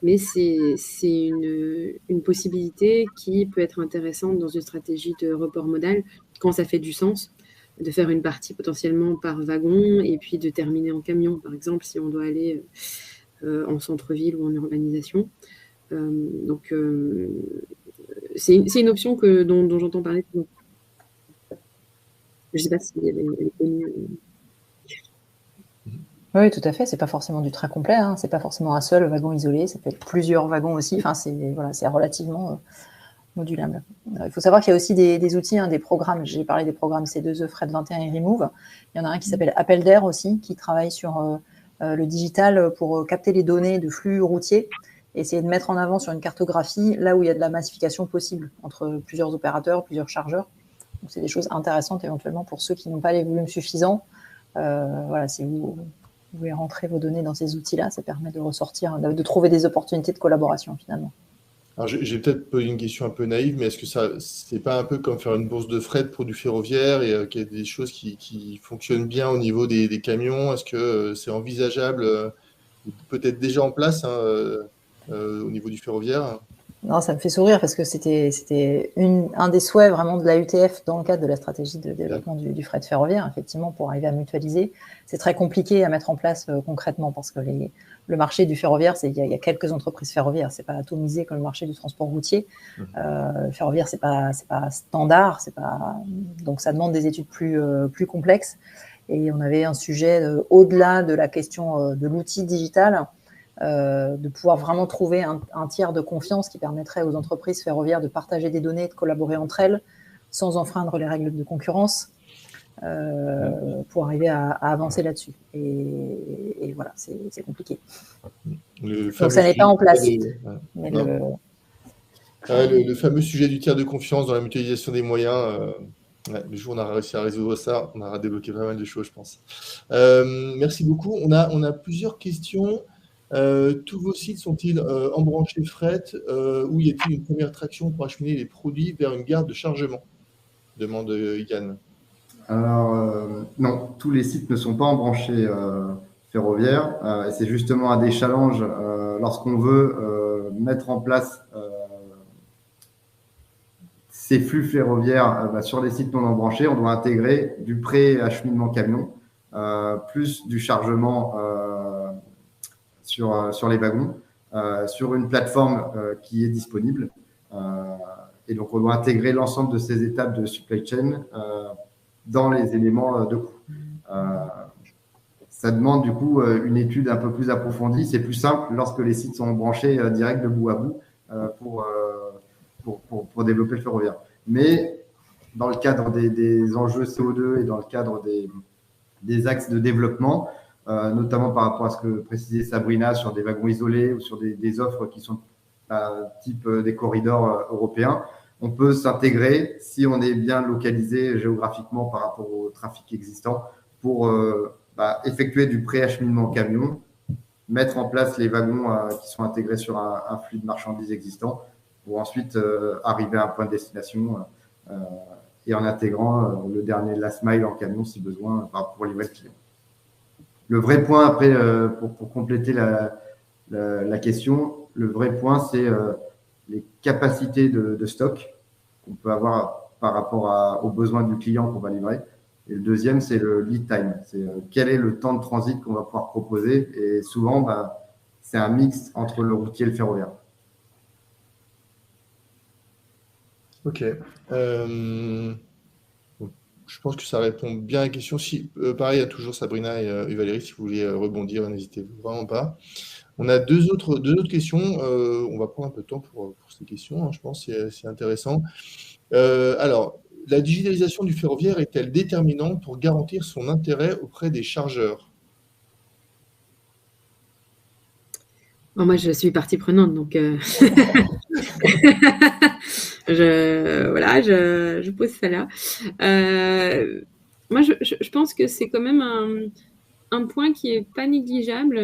mais c'est une possibilité qui peut être intéressante dans une stratégie de report modal quand ça fait du sens, de faire une partie potentiellement par wagon et puis de terminer en camion, par exemple, si on doit aller en centre-ville ou en urbanisation. Donc, c'est une option dont j'entends parler. Je ne sais pas si elle est connue. Oui, tout à fait. C'est pas forcément du train complet, hein. C'est pas forcément un seul wagon isolé. Ça peut être plusieurs wagons aussi. Enfin, c'est relativement modulable. Il faut savoir qu'il y a aussi des outils, hein, des programmes. J'ai parlé des programmes C2E, Fret 21 et Remove. Il y en a un qui s'appelle Appel d'air aussi, qui travaille sur le digital pour capter les données de flux routiers et essayer de mettre en avant sur une cartographie là où il y a de la massification possible entre plusieurs opérateurs, plusieurs chargeurs. Donc, c'est des choses intéressantes éventuellement pour ceux qui n'ont pas les volumes suffisants. Voilà, si vous pouvez rentrer vos données dans ces outils-là, ça permet de ressortir, de trouver des opportunités de collaboration finalement. Alors, j'ai peut-être posé une question un peu naïve, mais est-ce que c'est pas un peu comme faire une bourse de fret pour du ferroviaire et qu'il y a des choses qui fonctionnent bien au niveau des camions? Est-ce que c'est envisageable, peut-être déjà en place, hein, au niveau du ferroviaire? Non, ça me fait sourire parce que c'était un des souhaits vraiment de la UTF dans le cadre de la stratégie de développement du fret ferroviaire, effectivement, pour arriver à mutualiser. C'est très compliqué à mettre en place concrètement parce que le marché du ferroviaire, il y a quelques entreprises ferroviaires, c'est pas atomisé comme le marché du transport routier. Le ferroviaire, c'est pas standard, donc ça demande des études plus complexes. Et on avait un sujet au-delà de la question de l'outil digital. De pouvoir vraiment trouver un tiers de confiance qui permettrait aux entreprises ferroviaires de partager des données, de collaborer entre elles sans enfreindre les règles de concurrence pour arriver à avancer là-dessus. Et voilà, c'est compliqué. Donc ça n'est pas en place. Mais le fameux sujet du tiers de confiance dans la mutualisation des moyens, le jour où on a réussi à résoudre ça, on aura débloqué pas mal de choses, je pense. Merci beaucoup. On a plusieurs questions. Tous vos sites sont-ils embranchés fret ou y a-t-il une première traction pour acheminer les produits vers une gare de chargement? Demande Yann. Alors, non, tous les sites ne sont pas embranchés ferroviaires. Et c'est justement un des challenges lorsqu'on veut mettre en place ces flux ferroviaires sur les sites non embranchés. On doit intégrer du pré-acheminement camion, plus du chargement sur les wagons, sur une plateforme qui est disponible. Et donc, on doit intégrer l'ensemble de ces étapes de supply chain dans les éléments de coût. Ça demande du coup une étude un peu plus approfondie. C'est plus simple lorsque les sites sont branchés direct de bout à bout pour développer le ferroviaire. Mais dans le cadre des enjeux CO2 et dans le cadre des axes de développement, notamment par rapport à ce que précisait Sabrina sur des wagons isolés ou sur des offres qui sont type des corridors européens, on peut s'intégrer si on est bien localisé géographiquement par rapport au trafic existant pour effectuer du pré-acheminement camion, mettre en place les wagons qui sont intégrés sur un flux de marchandises existant pour ensuite arriver à un point de destination et en intégrant le dernier last mile en camion si besoin pour livrer le client. Le vrai point après, pour compléter la question, le vrai point c'est les capacités de stock qu'on peut avoir par rapport aux besoins du client qu'on va livrer. Et le deuxième, c'est le lead time. C'est quel est le temps de transit qu'on va pouvoir proposer. Et souvent, c'est un mix entre le routier et le ferroviaire. Ok. Je pense que ça répond bien à la question. Si, pareil, il y a toujours Sabrina et Valérie, si vous voulez rebondir, n'hésitez vraiment pas. On a deux autres questions. On va prendre un peu de temps pour ces questions, hein, je pense que c'est intéressant. Alors, la digitalisation du ferroviaire est-elle déterminante pour garantir son intérêt auprès des chargeurs? Bon, moi, je suis partie prenante, donc je pose ça là. Moi, je pense que c'est quand même un point qui n'est pas négligeable,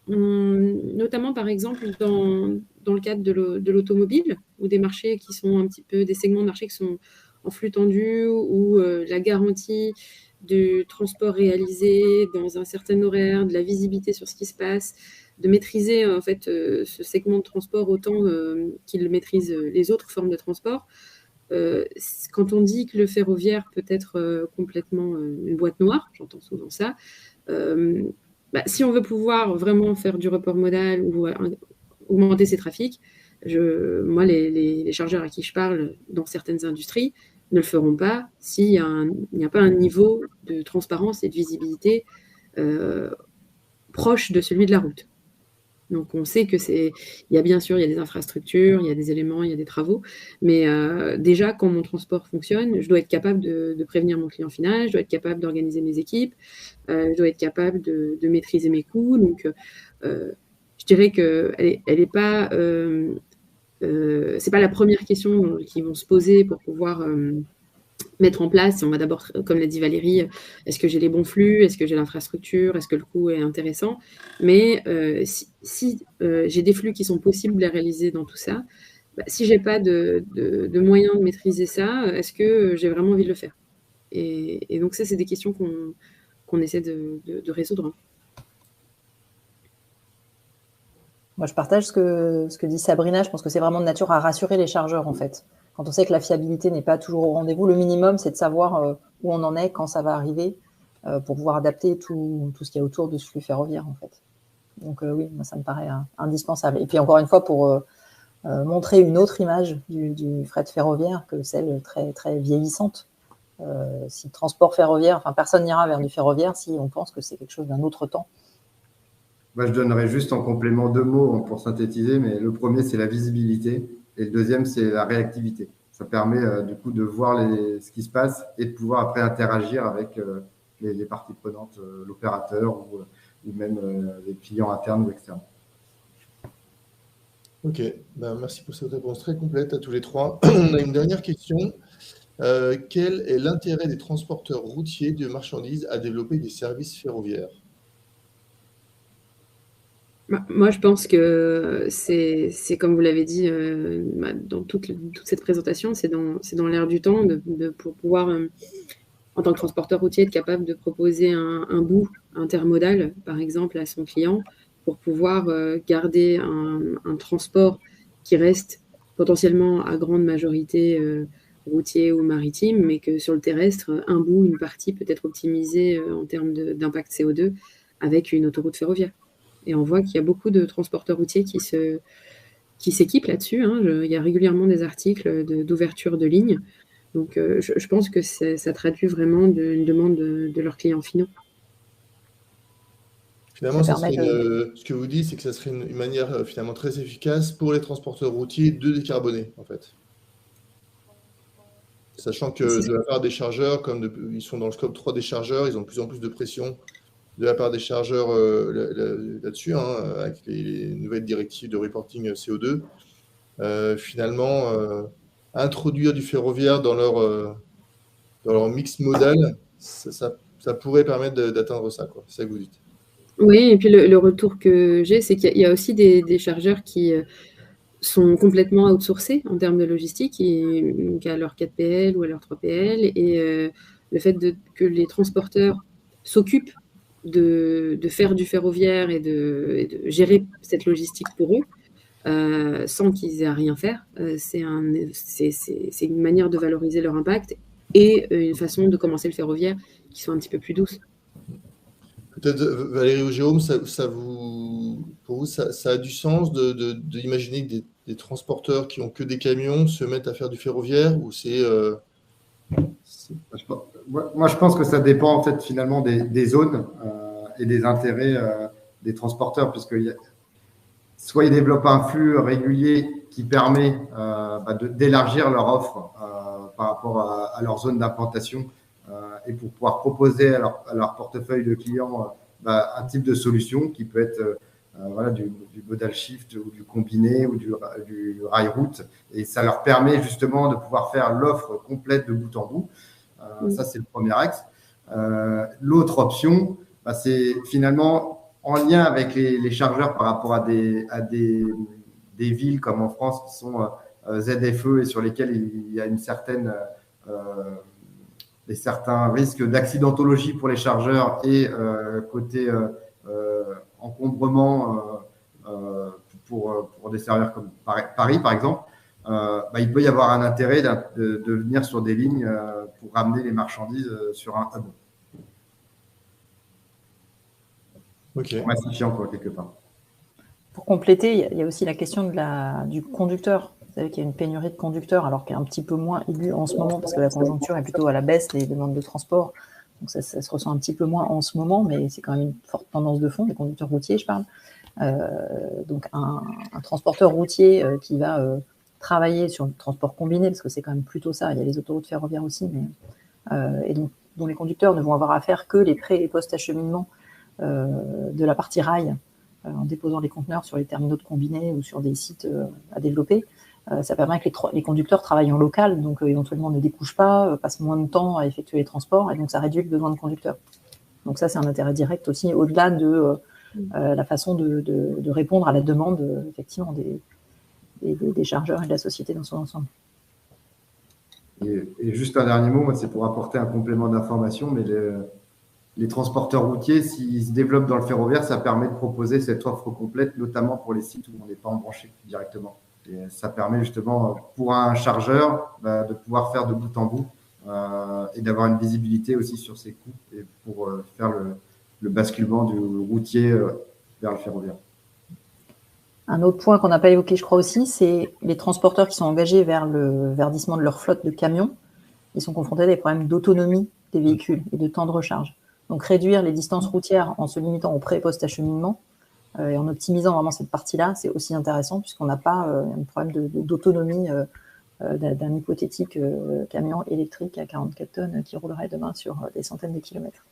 notamment par exemple dans le cadre de l'automobile ou des marchés qui sont un petit peu des segments de marché qui sont en flux tendu où la garantie du transport réalisé dans un certain horaire, de la visibilité sur ce qui se passe, de maîtriser en fait ce segment de transport autant qu'il maîtrise les autres formes de transport. Quand on dit que le ferroviaire peut être complètement une boîte noire, j'entends souvent ça, si on veut pouvoir vraiment faire du report modal ou augmenter ses trafics, moi, les chargeurs à qui je parle dans certaines industries ne le feront pas s'il n'y a pas un niveau de transparence et de visibilité proche de celui de la route. Donc, on sait que il y a bien sûr, il y a des infrastructures, il y a des éléments, il y a des travaux, mais déjà, quand mon transport fonctionne, je dois être capable de prévenir mon client final, je dois être capable d'organiser mes équipes, je dois être capable de maîtriser mes coûts. Donc, je dirais qu'elle est pas, c'est pas la première question qu'ils vont se poser pour pouvoir mettre en place. On va d'abord, comme l'a dit Valérie, est-ce que j'ai les bons flux, est-ce que j'ai l'infrastructure, est-ce que le coût est intéressant. Mais si j'ai des flux qui sont possibles à réaliser dans tout ça, si j'ai pas de moyens de maîtriser ça, est-ce que j'ai vraiment envie de le faire? Et donc ça, c'est des questions qu'on essaie de résoudre. Moi, je partage ce que dit Sabrina. Je pense que c'est vraiment de nature à rassurer les chargeurs, en fait. Quand on sait que la fiabilité n'est pas toujours au rendez-vous, le minimum, c'est de savoir où on en est, quand ça va arriver, pour pouvoir adapter tout ce qu'il y a autour de ce flux ferroviaire, en fait. Donc oui, moi, ça me paraît indispensable. Et puis, encore une fois, pour montrer une autre image du fret ferroviaire que celle très, très vieillissante. Si le transport ferroviaire, enfin, personne n'ira vers du ferroviaire si on pense que c'est quelque chose d'un autre temps. Moi, je donnerais juste en complément 2 mots pour synthétiser, mais le premier, c'est la visibilité et le deuxième, c'est la réactivité. Ça permet du coup de voir ce qui se passe et de pouvoir après interagir avec les parties prenantes, l'opérateur ou même les clients internes ou externes. Ok, merci pour cette réponse très complète à tous les trois. On a une dernière question. Quel est l'intérêt des transporteurs routiers de marchandises à développer des services ferroviaires? Moi, je pense que c'est comme vous l'avez dit dans toute cette présentation, c'est dans l'air du temps pour pouvoir, en tant que transporteur routier, être capable de proposer un bout intermodal, par exemple, à son client, pour pouvoir garder un transport qui reste potentiellement à grande majorité routier ou maritime, mais que sur le terrestre, un bout, une partie peut être optimisée en termes d'impact CO2 avec une autoroute ferroviaire. Et on voit qu'il y a beaucoup de transporteurs routiers qui s'équipent là-dessus. Il y a régulièrement des articles d'ouverture de lignes. Donc, je pense que ça traduit vraiment une demande de leurs clients finaux. Finalement, ce que vous dites, c'est que ça serait une manière finalement très efficace pour les transporteurs routiers de décarboner, en fait. Sachant que de la part des chargeurs, comme ils sont dans le scope 3 des chargeurs, ils ont de plus en plus de pression de la part des chargeurs là-dessus, avec les nouvelles directives de reporting CO2. Finalement, introduire du ferroviaire dans leur mix modal, ça pourrait permettre d'atteindre ça, quoi. C'est ça que vous dites. Oui, et puis le retour que j'ai, c'est qu'il y a aussi des chargeurs qui sont complètement outsourcés en termes de logistique, donc à leur 4PL ou à leur 3PL, et le fait que les transporteurs s'occupent de faire du ferroviaire et de gérer cette logistique pour eux, sans qu'ils aient à rien faire, c'est une manière de valoriser leur impact et une façon de commencer le ferroviaire qui soit un petit peu plus douce. Peut-être Valérie ou Jérôme, pour vous, ça a du sens d'imaginer que des transporteurs qui ont que des camions se mettent à faire du ferroviaire, ou Moi, je pense que ça dépend en fait finalement des zones et des intérêts des transporteurs, puisque soit ils développent un flux régulier qui permet d'élargir leur offre par rapport à leur zone d'implantation et pour pouvoir proposer à leur portefeuille de clients un type de solution qui peut être du modal shift ou du combiné ou du rail route, et ça leur permet justement de pouvoir faire l'offre complète de bout en bout. Ça, c'est le premier axe. L'autre option, c'est finalement en lien avec les chargeurs par rapport à des villes comme en France qui sont ZFE et sur lesquelles il y a une certaine certains risques d'accidentologie pour les chargeurs et côté encombrement pour des serveurs comme Paris, par exemple, il peut y avoir un intérêt de venir sur des lignes pour ramener les marchandises sur un hub. Ok. En massifiant, quoi, quelque part. Pour compléter, il y a aussi la question du conducteur. Vous savez qu'il y a une pénurie de conducteurs, alors qu'elle est un petit peu moins aiguë en ce moment, parce que la conjoncture est plutôt à la baisse, les demandes de transport. Donc ça se ressent un petit peu moins en ce moment, mais c'est quand même une forte tendance de fond, les conducteurs routiers, je parle. Donc un transporteur routier qui va travailler sur le transport combiné, parce que c'est quand même plutôt ça, il y a les autoroutes ferroviaires aussi, mais, et donc dont les conducteurs ne vont avoir à faire que les pré- et post-acheminement de la partie rail, en déposant les conteneurs sur les terminaux de combinés ou sur des sites à développer. Ça permet que les conducteurs travaillent en local, donc éventuellement ne découchent pas, passent moins de temps à effectuer les transports, et donc ça réduit le besoin de conducteurs. Donc ça, c'est un intérêt direct aussi, au-delà de la façon de répondre à la demande, effectivement, des chargeurs et de la société dans son ensemble. Et juste un dernier mot, c'est pour apporter un complément d'information, mais les transporteurs routiers, s'ils se développent dans le ferroviaire, ça permet de proposer cette offre complète, notamment pour les sites où on n'est pas embranché directement. Et ça permet justement pour un chargeur de pouvoir faire de bout en bout et d'avoir une visibilité aussi sur ses coûts et pour faire le basculement du routier vers le ferroviaire. Un autre point qu'on n'a pas évoqué, je crois aussi, c'est les transporteurs qui sont engagés vers le verdissement de leur flotte de camions. Ils sont confrontés à des problèmes d'autonomie des véhicules et de temps de recharge. Donc réduire les distances routières en se limitant au pré- et post-acheminement et en optimisant vraiment cette partie-là, c'est aussi intéressant puisqu'on n'a pas un problème d'autonomie d'un hypothétique camion électrique à 44 tonnes qui roulerait demain sur des centaines de kilomètres.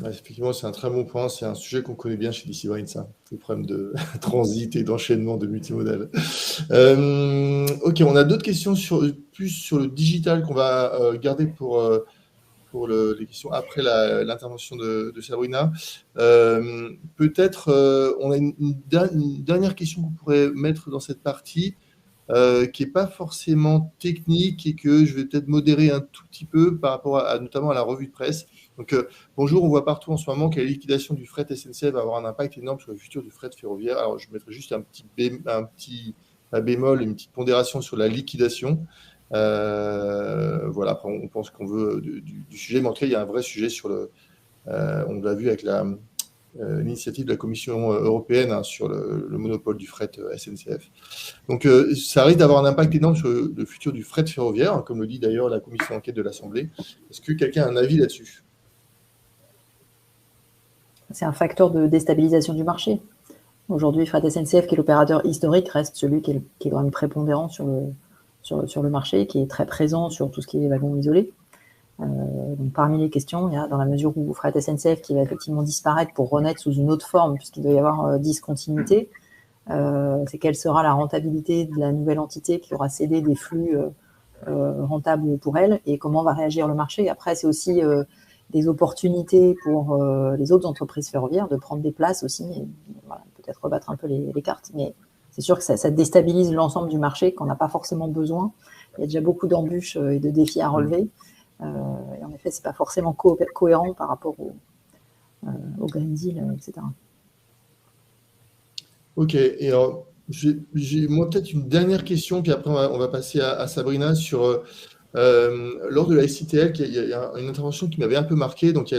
Ouais, effectivement, c'est un très bon point. C'est un sujet qu'on connaît bien chez DC Brain, ça. Les problèmes de transit et d'enchaînement de multimodal. Ok, on a d'autres questions plus sur le digital qu'on va garder pour les questions après l'intervention de Sabrina. Peut-être, on a une dernière question qu'on pourrait mettre dans cette partie, qui n'est pas forcément technique et que je vais peut-être modérer un tout petit peu par rapport notamment à la revue de presse. Donc, bonjour, on voit partout en ce moment que la liquidation du fret SNCF va avoir un impact énorme sur le futur du fret ferroviaire. Alors, je mettrai juste un petit bémol, une petite pondération sur la liquidation. Voilà, après, on pense qu'on veut du sujet, mais en tout cas, il y a un vrai sujet sur on l'a vu avec l'initiative de la Commission européenne sur le monopole du fret SNCF. Donc, ça risque d'avoir un impact énorme sur le futur du fret ferroviaire, comme le dit d'ailleurs la commission d'enquête de l'Assemblée. Est-ce que quelqu'un a un avis là-dessus ? C'est un facteur de déstabilisation du marché. Aujourd'hui, Fret SNCF, qui est l'opérateur historique, reste celui qui est quand même prépondérant sur le marché, qui est très présent sur tout ce qui est wagons isolés. Donc, parmi les questions, il y a, dans la mesure où Fret SNCF qui va effectivement disparaître pour renaître sous une autre forme, puisqu'il doit y avoir discontinuité, c'est quelle sera la rentabilité de la nouvelle entité qui aura cédé des flux rentables pour elle et comment va réagir le marché. Après, c'est aussi des opportunités pour les autres entreprises ferroviaires de prendre des places aussi et voilà, peut-être rebattre un peu les cartes. Mais c'est sûr que ça déstabilise l'ensemble du marché qu'on n'a pas forcément besoin. Il y a déjà beaucoup d'embûches et de défis à relever. Et en effet, c'est pas forcément cohérent par rapport au Green Deal, etc. Ok, et alors, j'ai moi peut-être une dernière question, puis après on va passer à Sabrina sur lors de la SITL, il y a une intervention qui m'avait un peu marqué. Donc il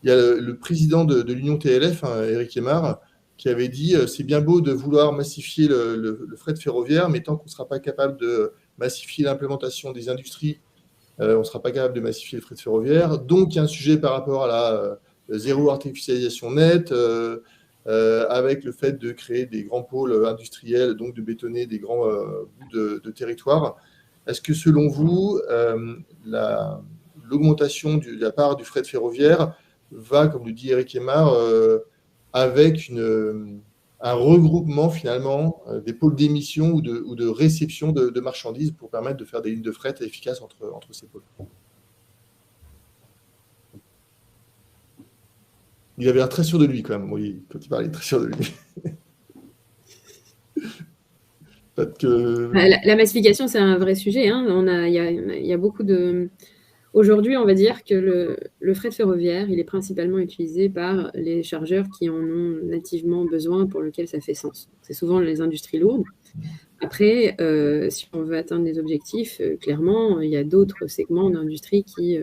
y a le président de l'Union TLF, hein, Éric Aymar, qui avait dit c'est bien beau de vouloir massifier le fret ferroviaire, mais tant qu'on ne sera pas capable de massifier l'implémentation des industries, on ne sera pas capable de massifier le fret ferroviaire. Donc il y a un sujet par rapport à la zéro artificialisation nette, avec le fait de créer des grands pôles industriels, donc de bétonner des grands bouts de territoire. Est-ce que selon vous, l'augmentation de la part du fret ferroviaire va, comme le dit Éric Aymar, avec un regroupement finalement des pôles d'émission ou de réception de marchandises pour permettre de faire des lignes de fret efficaces entre ces pôles? Il avait l'air très sûr de lui quand même, oui, quand il parlait très sûr de lui. La massification, c'est un vrai sujet. Hein. Il y a beaucoup de... Aujourd'hui, on va dire que le fret ferroviaire, il est principalement utilisé par les chargeurs qui en ont nativement besoin, pour lesquels ça fait sens. C'est souvent les industries lourdes. Après, si on veut atteindre des objectifs, clairement, il y a d'autres segments d'industrie qui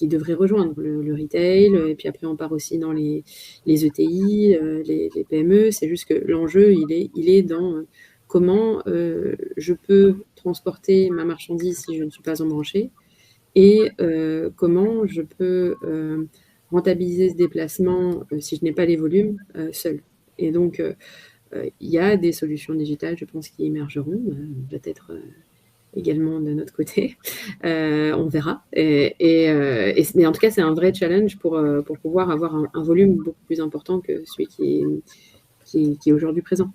devraient rejoindre le retail. Et puis après, on part aussi dans les ETI, les PME. C'est juste que l'enjeu, il est dans comment je peux transporter ma marchandise si je ne suis pas embranchée, et comment je peux rentabiliser ce déplacement si je n'ai pas les volumes seul. Et donc, il y a des solutions digitales, je pense, qui émergeront, peut-être également de notre côté. On verra. Mais en tout cas, c'est un vrai challenge pour pouvoir avoir un volume beaucoup plus important que celui qui est aujourd'hui présent.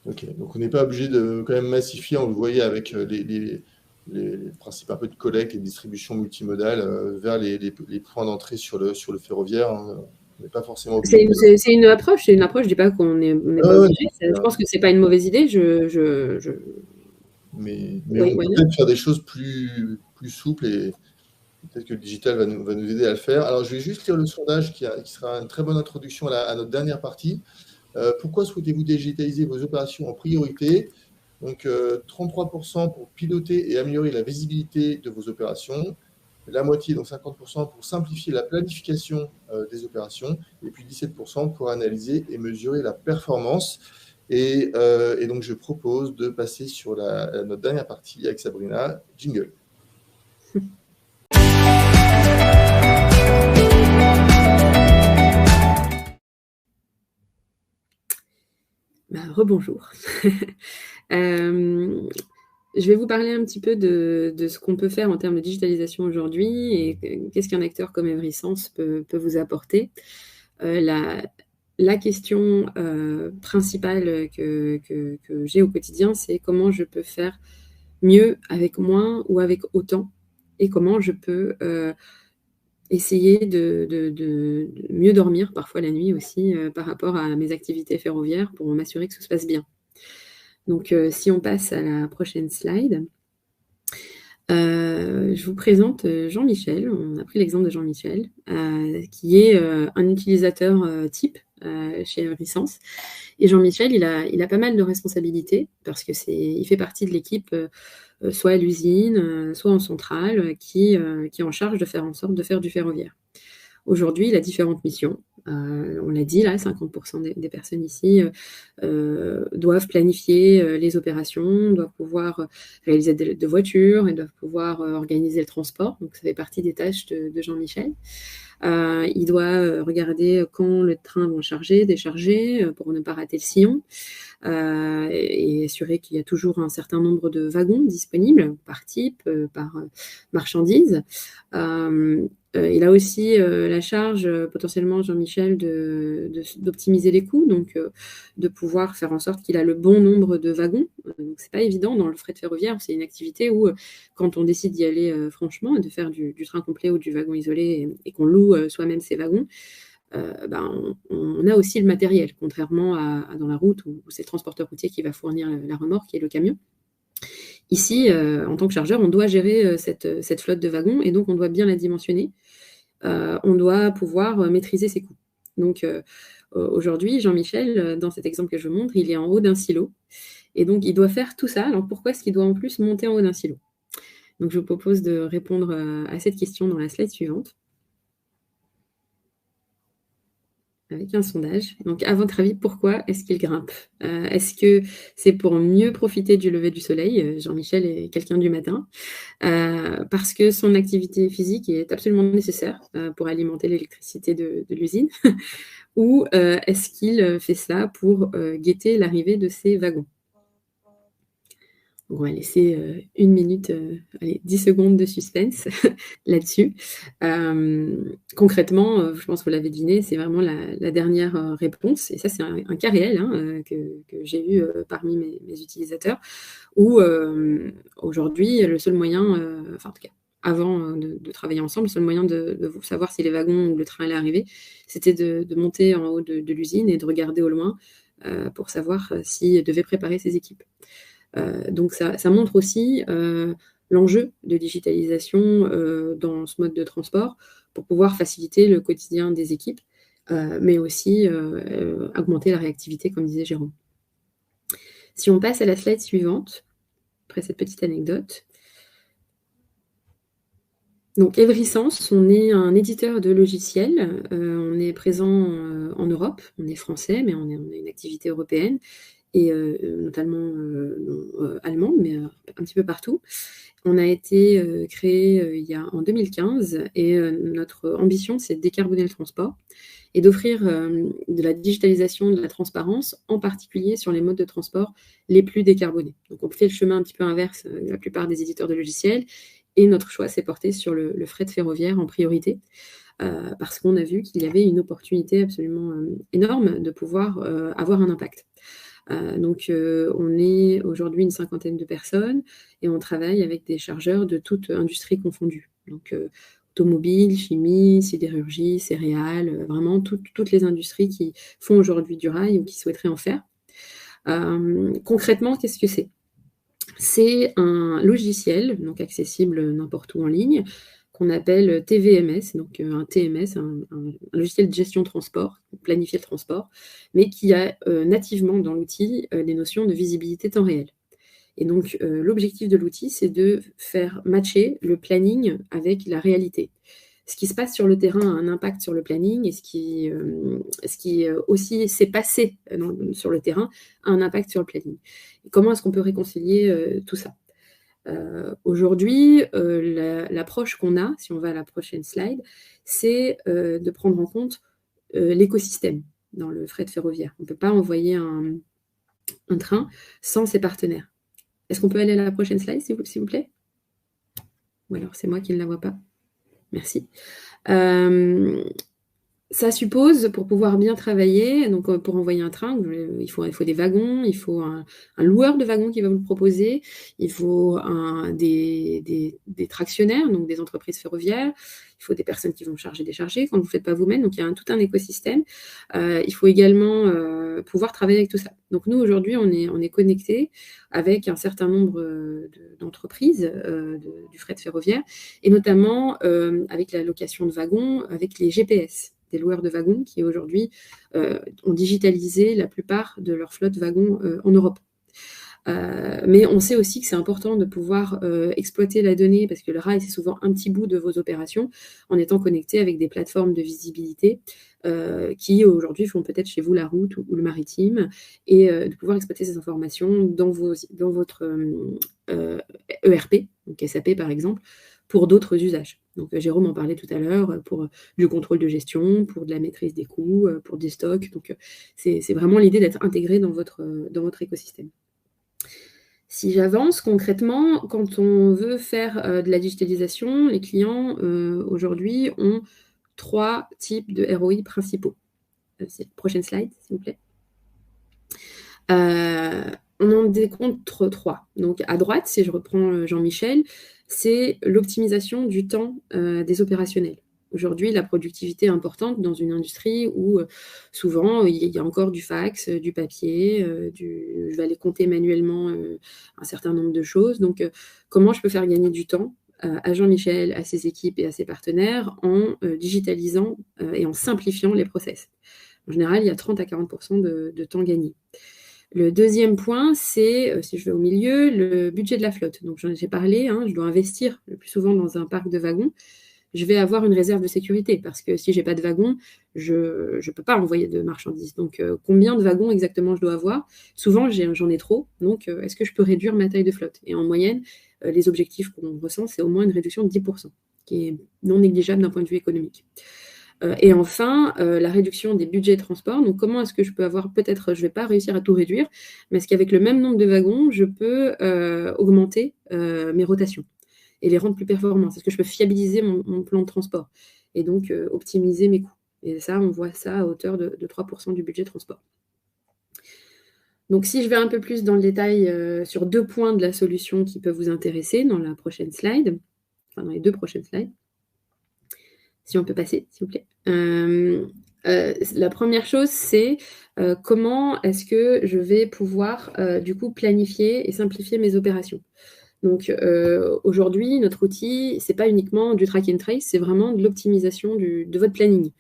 Ok, donc on n'est pas obligé de quand même massifier, on le voyait avec les principes un peu de collecte et de distribution multimodale vers les points d'entrée sur le ferroviaire. Hein. On n'est pas forcément obligé. C'est une approche, je dis pas qu'on n'est pas obligé. Je pense que c'est pas une mauvaise idée. Mais on peut peut-être faire des choses plus souples, et peut-être que le digital va nous aider à le faire. Alors, je vais juste lire le sondage qui sera une très bonne introduction à notre dernière partie. Pourquoi souhaitez-vous digitaliser vos opérations en priorité? Donc, 33% pour piloter et améliorer la visibilité de vos opérations. La moitié, donc 50%, pour simplifier la planification des opérations. Et puis 17% pour analyser et mesurer la performance. Et donc, je propose de passer sur notre dernière partie avec Sabrina. Jingle. Rebonjour. Je vais vous parler un petit peu de ce qu'on peut faire en termes de digitalisation aujourd'hui et qu'est-ce qu'un acteur comme Everysense peut vous apporter. La question principale que j'ai au quotidien, c'est comment je peux faire mieux avec moins ou avec autant, et comment je peux essayer de mieux dormir parfois la nuit aussi par rapport à mes activités ferroviaires pour m'assurer que tout se passe bien. Donc, si on passe à la prochaine slide, je vous présente Jean-Michel. On a pris l'exemple de Jean-Michel, qui est un utilisateur type chez Everysense. Et Jean-Michel, il a pas mal de responsabilités parce que il fait partie de l'équipe soit à l'usine, soit en centrale, qui est en charge de faire en sorte de faire du ferroviaire. Aujourd'hui, il a différentes missions. On l'a dit, là, 50% des personnes ici doivent planifier les opérations, doivent pouvoir réaliser de voitures et doivent pouvoir organiser le transport. Donc, ça fait partie des tâches de Jean-Michel. Il doit regarder quand le train va charger, décharger, pour ne pas rater le sillon, et assurer qu'il y a toujours un certain nombre de wagons disponibles par type, par marchandise. Il a aussi la charge, potentiellement, Jean-Michel, d'optimiser les coûts, donc de pouvoir faire en sorte qu'il a le bon nombre de wagons. Donc, c'est pas évident dans le fret ferroviaire. C'est une activité où, quand on décide d'y aller franchement, de faire du train complet ou du wagon isolé, et qu'on loue soi-même ces wagons, on a aussi le matériel, contrairement à dans la route où c'est le transporteur routier qui va fournir la remorque et le camion. Ici, en tant que chargeur, on doit gérer cette flotte de wagons, et donc on doit bien la dimensionner. On doit pouvoir maîtriser ses coûts. Donc, aujourd'hui, Jean-Michel, dans cet exemple que je vous montre, il est en haut d'un silo. Et donc, il doit faire tout ça. Alors, pourquoi est-ce qu'il doit en plus monter en haut d'un silo? Donc, je vous propose de répondre à cette question dans la slide suivante, avec un sondage. Donc, à votre avis, pourquoi est-ce qu'il grimpe? Est-ce que c'est pour mieux profiter du lever du soleil? Jean-Michel est quelqu'un du matin. Parce que son activité physique est absolument nécessaire pour alimenter l'électricité de l'usine. Ou est-ce qu'il fait ça pour guetter l'arrivée de ses wagons? On va laisser 1 minute, 10 secondes de suspense là-dessus. Concrètement, je pense que vous l'avez deviné, c'est vraiment la dernière réponse. Et ça, c'est un cas réel que j'ai eu parmi mes utilisateurs, où aujourd'hui, le seul moyen, en tout cas, avant de travailler ensemble, le seul moyen de savoir si les wagons ou le train allait arriver, c'était de monter en haut de l'usine et de regarder au loin pour savoir s'il devait préparer ses équipes. Donc ça montre aussi l'enjeu de digitalisation dans ce mode de transport pour pouvoir faciliter le quotidien des équipes, mais aussi augmenter la réactivité, comme disait Jérôme. Si on passe à la slide suivante, après cette petite anecdote. Donc, Everysense, on est un éditeur de logiciels. On est présent en Europe. On est français, mais on a une activité européenne et notamment allemande, mais un petit peu partout. On a été créé en 2015 et notre ambition, c'est de décarboner le transport et d'offrir de la digitalisation, de la transparence, en particulier sur les modes de transport les plus décarbonés. Donc, on fait le chemin un petit peu inverse de la plupart des éditeurs de logiciels. Et notre choix s'est porté sur le fret ferroviaire en priorité, parce qu'on a vu qu'il y avait une opportunité absolument énorme de pouvoir avoir un impact. Donc, on est aujourd'hui une 50aine de personnes et on travaille avec des chargeurs de toute industrie confondue. Donc, automobile, chimie, sidérurgie, céréales, vraiment toutes les industries qui font aujourd'hui du rail ou qui souhaiteraient en faire. Concrètement, qu'est-ce que c'est ? C'est un logiciel, donc accessible n'importe où en ligne, qu'on appelle TVMS, donc un TMS, un logiciel de gestion de transport, planifier le transport, mais qui a nativement dans l'outil les notions de visibilité temps réel. Et donc, l'objectif de l'outil, c'est de faire matcher le planning avec la réalité. Ce qui se passe sur le terrain a un impact sur le planning et ce qui aussi s'est passé sur le terrain a un impact sur le planning. Et comment est-ce qu'on peut réconcilier tout ça ? Aujourd'hui, l'approche qu'on a, si on va à la prochaine slide, c'est de prendre en compte l'écosystème dans le fret ferroviaire. On ne peut pas envoyer un train sans ses partenaires. Est-ce qu'on peut aller à la prochaine slide, s'il vous plaît ? Ou alors c'est moi qui ne la vois pas. Merci. Ça suppose, pour pouvoir bien travailler, donc pour envoyer un train, il faut des wagons, il faut un loueur de wagons qui va vous le proposer, il faut des tractionnaires, donc des entreprises ferroviaires, il faut des personnes qui vont charger, décharger quand vous ne faites pas vous-même, donc il y a tout un écosystème. Il faut également pouvoir travailler avec tout ça. Donc nous, aujourd'hui, on est connectés avec un certain nombre d'entreprises du fret ferroviaire, et notamment avec la location de wagons, avec les GPS, des loueurs de wagons qui aujourd'hui ont digitalisé la plupart de leur flotte wagons en Europe. Mais on sait aussi que c'est important de pouvoir exploiter la donnée, parce que le rail, c'est souvent un petit bout de vos opérations, en étant connecté avec des plateformes de visibilité qui aujourd'hui font peut-être chez vous la route ou le maritime, et de pouvoir exploiter ces informations dans votre ERP, donc SAP par exemple, pour d'autres usages. Donc Jérôme en parlait tout à l'heure, pour du contrôle de gestion, pour de la maîtrise des coûts, pour des stocks. Donc c'est vraiment l'idée d'être intégré dans votre écosystème. Si j'avance concrètement, quand on veut faire de la digitalisation, les clients aujourd'hui ont 3 types de ROI principaux. Prochaine slide, s'il vous plaît. On en décompte 3. Donc à droite, si je reprends Jean-Michel, c'est l'optimisation du temps des opérationnels. Aujourd'hui, la productivité est importante dans une industrie où souvent il y a encore du fax, du papier, je vais aller compter manuellement un certain nombre de choses. Donc, comment je peux faire gagner du temps à Jean-Michel, à ses équipes et à ses partenaires en digitalisant et en simplifiant les process. En général, il y a 30 à 40% de temps gagné. Le deuxième point, c'est, si je vais au milieu, le budget de la flotte. Donc, j'en ai parlé, je dois investir le plus souvent dans un parc de wagons. Je vais avoir une réserve de sécurité parce que si je n'ai pas de wagon, je ne peux pas envoyer de marchandises. Donc, combien de wagons exactement je dois avoir ? Souvent, j'en ai trop. Donc, est-ce que je peux réduire ma taille de flotte ? Et en moyenne, les objectifs qu'on ressent, c'est au moins une réduction de 10%, qui est non négligeable d'un point de vue économique. Et enfin, la réduction des budgets de transport. Donc, comment est-ce que je peux avoir, peut-être, je ne vais pas réussir à tout réduire, mais est-ce qu'avec le même nombre de wagons, je peux augmenter mes rotations et les rendre plus performants? Est-ce que je peux fiabiliser mon plan de transport et donc optimiser mes coûts? Et ça, on voit ça à hauteur de 3% du budget de transport. Donc, si je vais un peu plus dans le détail sur 2 points de la solution qui peuvent vous intéresser dans la prochaine slide, enfin dans les 2 prochaines slides. Si on peut passer, s'il vous plaît. La première chose, c'est comment est-ce que je vais pouvoir du coup planifier et simplifier mes opérations. Donc aujourd'hui, notre outil, c'est pas uniquement du track and trace, c'est vraiment de l'optimisation de votre planning.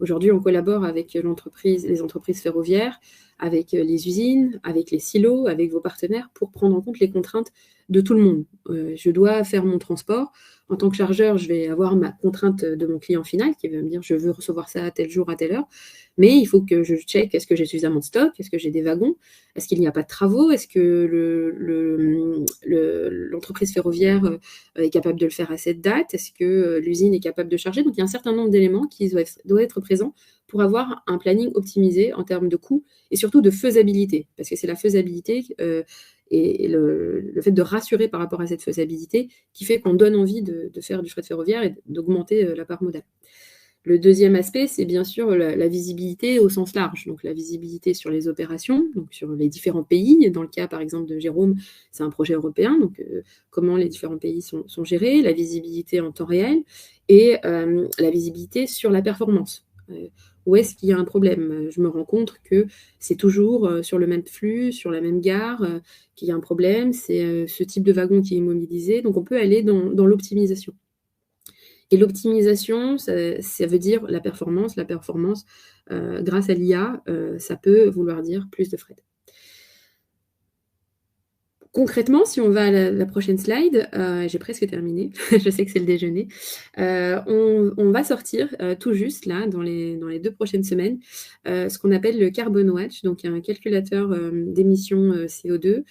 Aujourd'hui, on collabore avec les entreprises ferroviaires, avec les usines, avec les silos, avec vos partenaires pour prendre en compte les contraintes de tout le monde. Je dois faire mon transport. En tant que chargeur, je vais avoir ma contrainte de mon client final qui va me dire je veux recevoir ça à tel jour, à telle heure. Mais il faut que je check est-ce que j'ai suffisamment de stock, est-ce que j'ai des wagons, est-ce qu'il n'y a pas de travaux, est-ce que l'entreprise ferroviaire est capable de le faire à cette date, est-ce que l'usine est capable de charger. Donc il y a un certain nombre d'éléments qui doivent être présents pour avoir un planning optimisé en termes de coûts et surtout de faisabilité. Parce que c'est la faisabilité et le fait de rassurer par rapport à cette faisabilité qui fait qu'on donne envie de faire du fret ferroviaire et d'augmenter la part modale. Le deuxième aspect, c'est bien sûr la visibilité au sens large. Donc la visibilité sur les opérations, donc sur les différents pays. Dans le cas, par exemple, de Jérôme, c'est un projet européen. Donc comment les différents pays sont gérés, la visibilité en temps réel et la visibilité sur la performance. Où est-ce qu'il y a un problème? Je me rends compte que c'est toujours sur le même flux, sur la même gare, qu'il y a un problème. C'est ce type de wagon qui est immobilisé. Donc on peut aller dans l'optimisation. Et l'optimisation, ça veut dire la performance. La performance, grâce à l'IA, ça peut vouloir dire plus de fret. Concrètement, si on va à la prochaine slide, j'ai presque terminé, je sais que c'est le déjeuner, on va sortir tout juste, là, dans les 2 prochaines semaines, ce qu'on appelle le Carbon Watch, donc un calculateur d'émissions CO2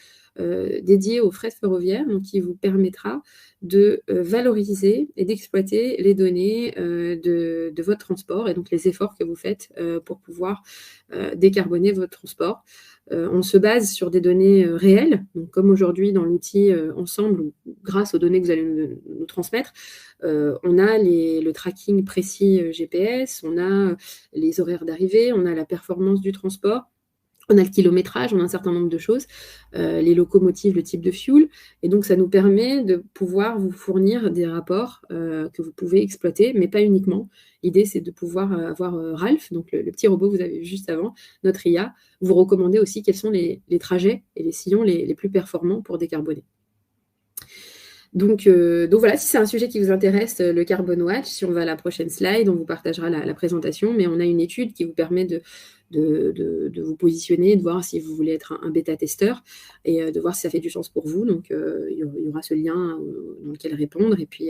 dédié au fret ferroviaire, donc qui vous permettra de valoriser et d'exploiter les données de votre transport et donc les efforts que vous faites pour pouvoir décarboner votre transport. On se base sur des données réelles, donc comme aujourd'hui dans l'outil Ensemble, ou grâce aux données que vous allez nous transmettre, on a le tracking précis GPS, on a les horaires d'arrivée, on a la performance du transport, on a le kilométrage, on a un certain nombre de choses, les locomotives, le type de fuel, et donc ça nous permet de pouvoir vous fournir des rapports que vous pouvez exploiter, mais pas uniquement. L'idée, c'est de pouvoir avoir Ralph, donc le petit robot que vous avez vu juste avant, notre IA, vous recommander aussi quels sont les trajets et les sillons les plus performants pour décarboner. Donc voilà, si c'est un sujet qui vous intéresse, le Carbon Watch, si on va à la prochaine slide, on vous partagera la présentation, mais on a une étude qui vous permet de vous positionner, de voir si vous voulez être un bêta-testeur et de voir si ça fait du sens pour vous. Donc il y aura ce lien dans lequel répondre et puis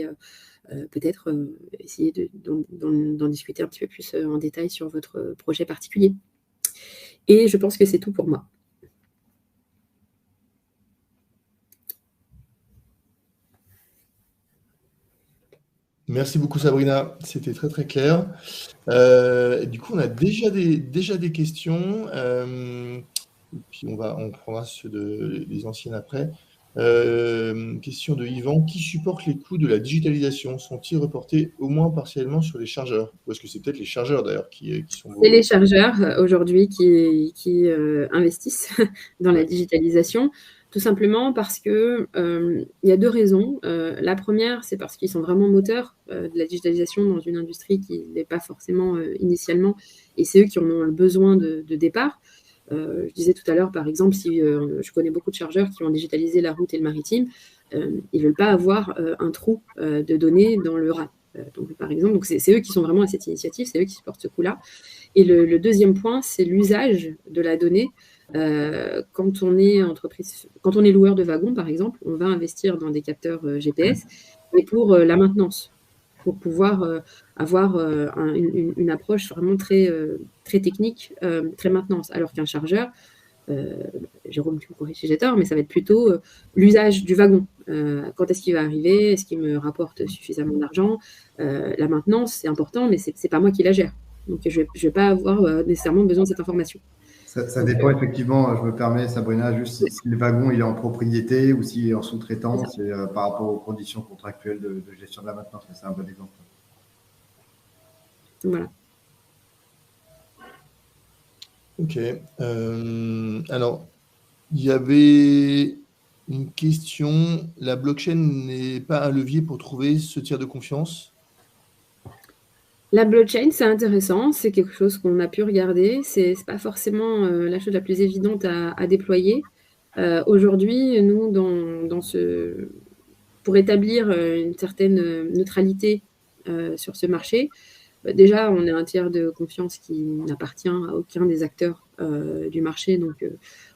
peut-être essayer d'en discuter un petit peu plus en détail sur votre projet particulier. Et je pense que c'est tout pour moi. Merci beaucoup Sabrina, c'était très très clair. Du coup, on a déjà des questions, puis on prendra ceux des anciennes après. Question de Yvan, qui supporte les coûts de la digitalisation? Sont-ils reportés au moins partiellement sur les chargeurs? Ou est-ce que c'est peut-être les chargeurs d'ailleurs qui sont... C'est les chargeurs aujourd'hui qui investissent dans la digitalisation. Tout simplement parce que il y a 2 raisons. La première, c'est parce qu'ils sont vraiment moteurs de la digitalisation dans une industrie qui n'est pas forcément initialement, et c'est eux qui en ont le besoin de départ. Je disais tout à l'heure, par exemple, si je connais beaucoup de chargeurs qui ont digitalisé la route et le maritime, ils ne veulent pas avoir un trou de données dans le rail. Donc, par exemple, donc c'est eux qui sont vraiment à cette initiative, c'est eux qui supportent ce coût-là. Et le deuxième point, c'est l'usage de la donnée. Quand on est loueur de wagons, par exemple, on va investir dans des capteurs GPS, mais pour la maintenance, pour pouvoir avoir une approche vraiment très, très technique, très maintenance. Alors qu'un chargeur, Jérôme, tu me corriges si j'ai tort, mais ça va être plutôt l'usage du wagon. Quand est-ce qu'il va arriver? Est-ce qu'il me rapporte suffisamment d'argent? La maintenance, c'est important, mais c'est pas moi qui la gère. Donc, je vais pas avoir nécessairement besoin de cette information. Ça dépend effectivement, je me permets, Sabrina, juste si le wagon il est en propriété ou s'il est en sous-traitance par rapport aux conditions contractuelles de gestion de la maintenance. C'est un bon exemple. Voilà. Ok. Alors, il y avait une question. La blockchain n'est pas un levier pour trouver ce tiers de confiance? La blockchain, c'est intéressant, c'est quelque chose qu'on a pu regarder. C'est pas forcément la chose la plus évidente à déployer. Aujourd'hui, nous, pour établir une certaine neutralité sur ce marché, déjà, on a un tiers de confiance qui n'appartient à aucun des acteurs du marché, donc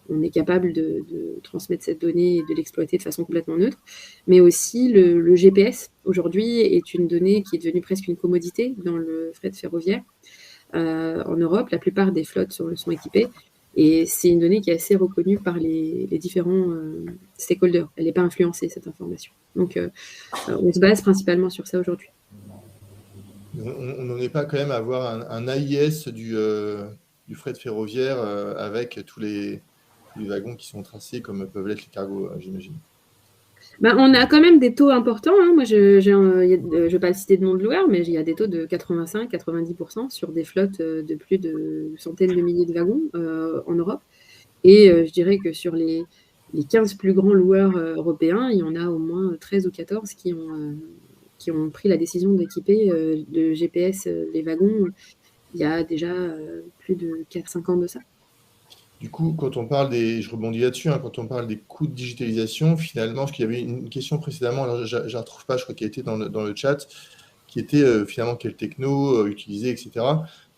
on est capable de transmettre cette donnée et de l'exploiter de façon complètement neutre. Mais aussi, le GPS, aujourd'hui, est une donnée qui est devenue presque une commodité dans le fret ferroviaire. En Europe, la plupart des flottes sont équipées, et c'est une donnée qui est assez reconnue par les différents stakeholders. Elle n'est pas influencée, cette information. Donc, on se base principalement sur ça aujourd'hui. On n'en est pas quand même à avoir un AIS du fret ferroviaire avec tous les wagons qui sont tracés comme peuvent l'être les cargos, j'imagine. On a quand même des taux importants. Hein. Moi, je ne vais pas citer de nom de loueur, mais il y a des taux de 85-90% sur des flottes de plus de centaines de milliers de wagons en Europe. Et je dirais que sur les 15 plus grands loueurs européens, il y en a au moins 13 ou 14 qui ont pris la décision d'équiper de GPS les wagons il y a déjà plus de 4-5 ans de ça. Du coup, quand on parle je rebondis là-dessus, hein, quand on parle des coûts de digitalisation, finalement, parce qu'il y avait une question précédemment, alors je ne la retrouve pas, je crois qu'elle était dans le chat, qui était finalement quelle techno utiliser, etc.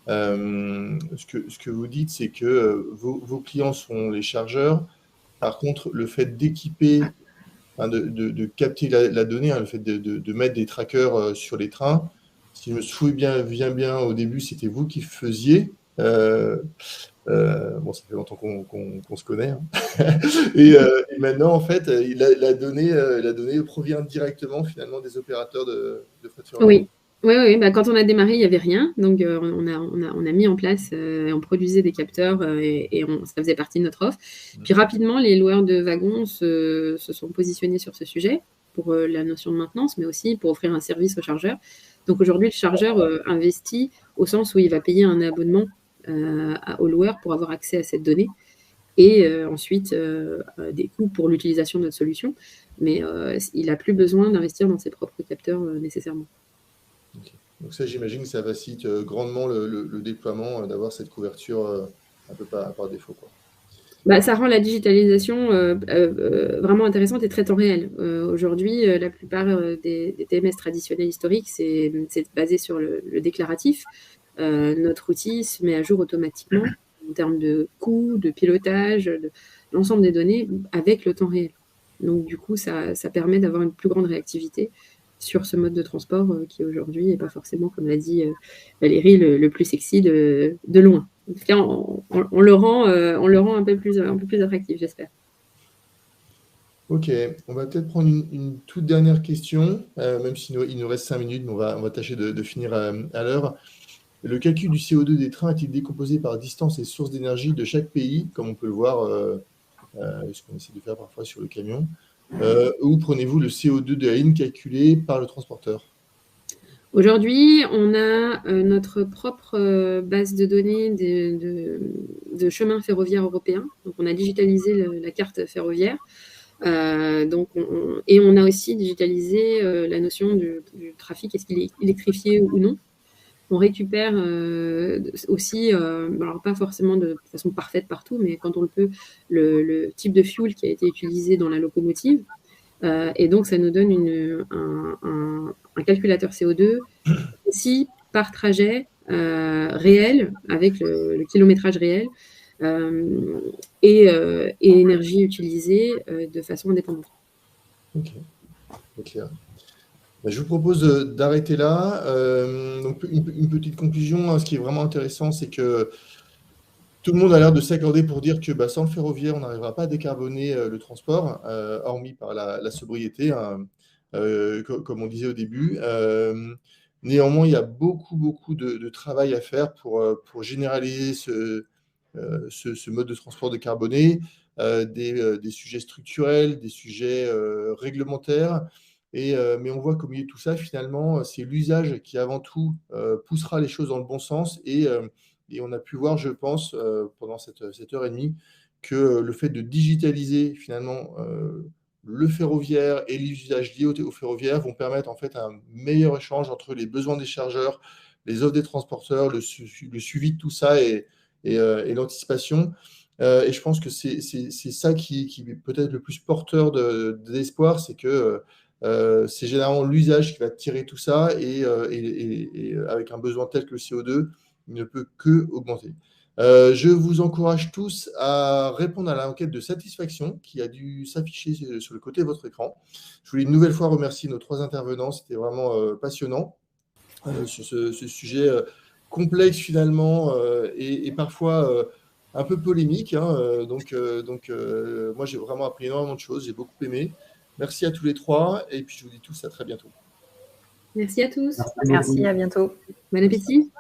Ce que vous dites, c'est que vos clients sont les chargeurs. Par contre, le fait d'équiper, hein, de capter la donnée, hein, le fait de mettre des trackers sur les trains, si je me souviens bien au début, c'était vous qui faisiez. Bon, ça fait longtemps qu'on se connaît. Hein. Et maintenant, en fait, la donnée provient directement finalement des opérateurs de fret ferroviaire. Oui. Quand on a démarré, il n'y avait rien. Donc, on a mis en place, on produisait des capteurs et ça faisait partie de notre offre. Puis rapidement, les loueurs de wagons se sont positionnés sur ce sujet pour la notion de maintenance, mais aussi pour offrir un service au chargeur. Donc aujourd'hui, le chargeur investit au sens où il va payer un abonnement au loueur pour avoir accès à cette donnée et ensuite des coûts pour l'utilisation de notre solution. Mais il n'a plus besoin d'investir dans ses propres capteurs nécessairement. Okay. Donc ça, j'imagine que ça facilite grandement le déploiement, d'avoir cette couverture un peu par défaut, quoi. Ça rend la digitalisation vraiment intéressante et très temps réel. Aujourd'hui, la plupart des TMS traditionnels historiques, c'est basé sur le déclaratif. Notre outil se met à jour automatiquement en termes de coût, de pilotage, de l'ensemble des données avec le temps réel. Donc, du coup, ça permet d'avoir une plus grande réactivité sur ce mode de transport qui aujourd'hui n'est pas forcément, comme l'a dit Valérie, le plus sexy de loin. En tout cas, on le rend un peu plus attractif, j'espère. Ok, on va peut-être prendre une toute dernière question, même s'il nous reste 5 minutes, mais on va tâcher de finir à l'heure. Le calcul du CO2 des trains est-il décomposé par distance et source d'énergie de chaque pays, comme on peut le voir, ce qu'on essaie de faire parfois sur le camion, ou prenez-vous le CO2 de la ligne calculé par le transporteur? Aujourd'hui, on a notre propre base de données de chemins ferroviaires européens. Donc, on a digitalisé la carte ferroviaire. Et on a aussi digitalisé la notion du trafic, est-ce qu'il est électrifié ou non. On récupère aussi, alors pas forcément de façon parfaite partout, mais quand on le peut, le type de fuel qui a été utilisé dans la locomotive. Et donc, ça nous donne un calculateur CO2 aussi par trajet réel, avec le kilométrage réel et énergie utilisée de façon indépendante. Ok, c'est clair. Je vous propose d'arrêter là. Donc, une petite conclusion, hein. Ce qui est vraiment intéressant, c'est que tout le monde a l'air de s'accorder pour dire que sans le ferroviaire, on n'arrivera pas à décarboner le transport, hormis par la sobriété, hein, comme on disait au début. Néanmoins, il y a beaucoup de travail à faire pour généraliser ce mode de transport décarboné, des sujets structurels, des sujets réglementaires. Mais on voit qu'au milieu de tout ça, finalement, c'est l'usage qui, avant tout, poussera les choses dans le bon sens. Et on a pu voir, je pense, pendant cette heure et demie, que le fait de digitaliser, finalement, le ferroviaire et les usages liés au ferroviaire vont permettre, en fait, un meilleur échange entre les besoins des chargeurs, les offres des transporteurs, le suivi de tout ça et l'anticipation. Et je pense que c'est ça qui est peut-être le plus porteur d'espoir, c'est que c'est généralement l'usage qui va tirer tout ça et avec un besoin tel que le CO2, il ne peut que augmenter. Je vous encourage tous à répondre à l'enquête de satisfaction qui a dû s'afficher sur le côté de votre écran. Je voulais une nouvelle fois remercier nos 3 intervenants, c'était vraiment passionnant sur ce sujet complexe finalement et parfois un peu polémique. Hein, donc moi j'ai vraiment appris énormément de choses, j'ai beaucoup aimé. Merci à tous les 3 et puis je vous dis tous à très bientôt. Merci à tous. Merci, à bientôt. Bon appétit.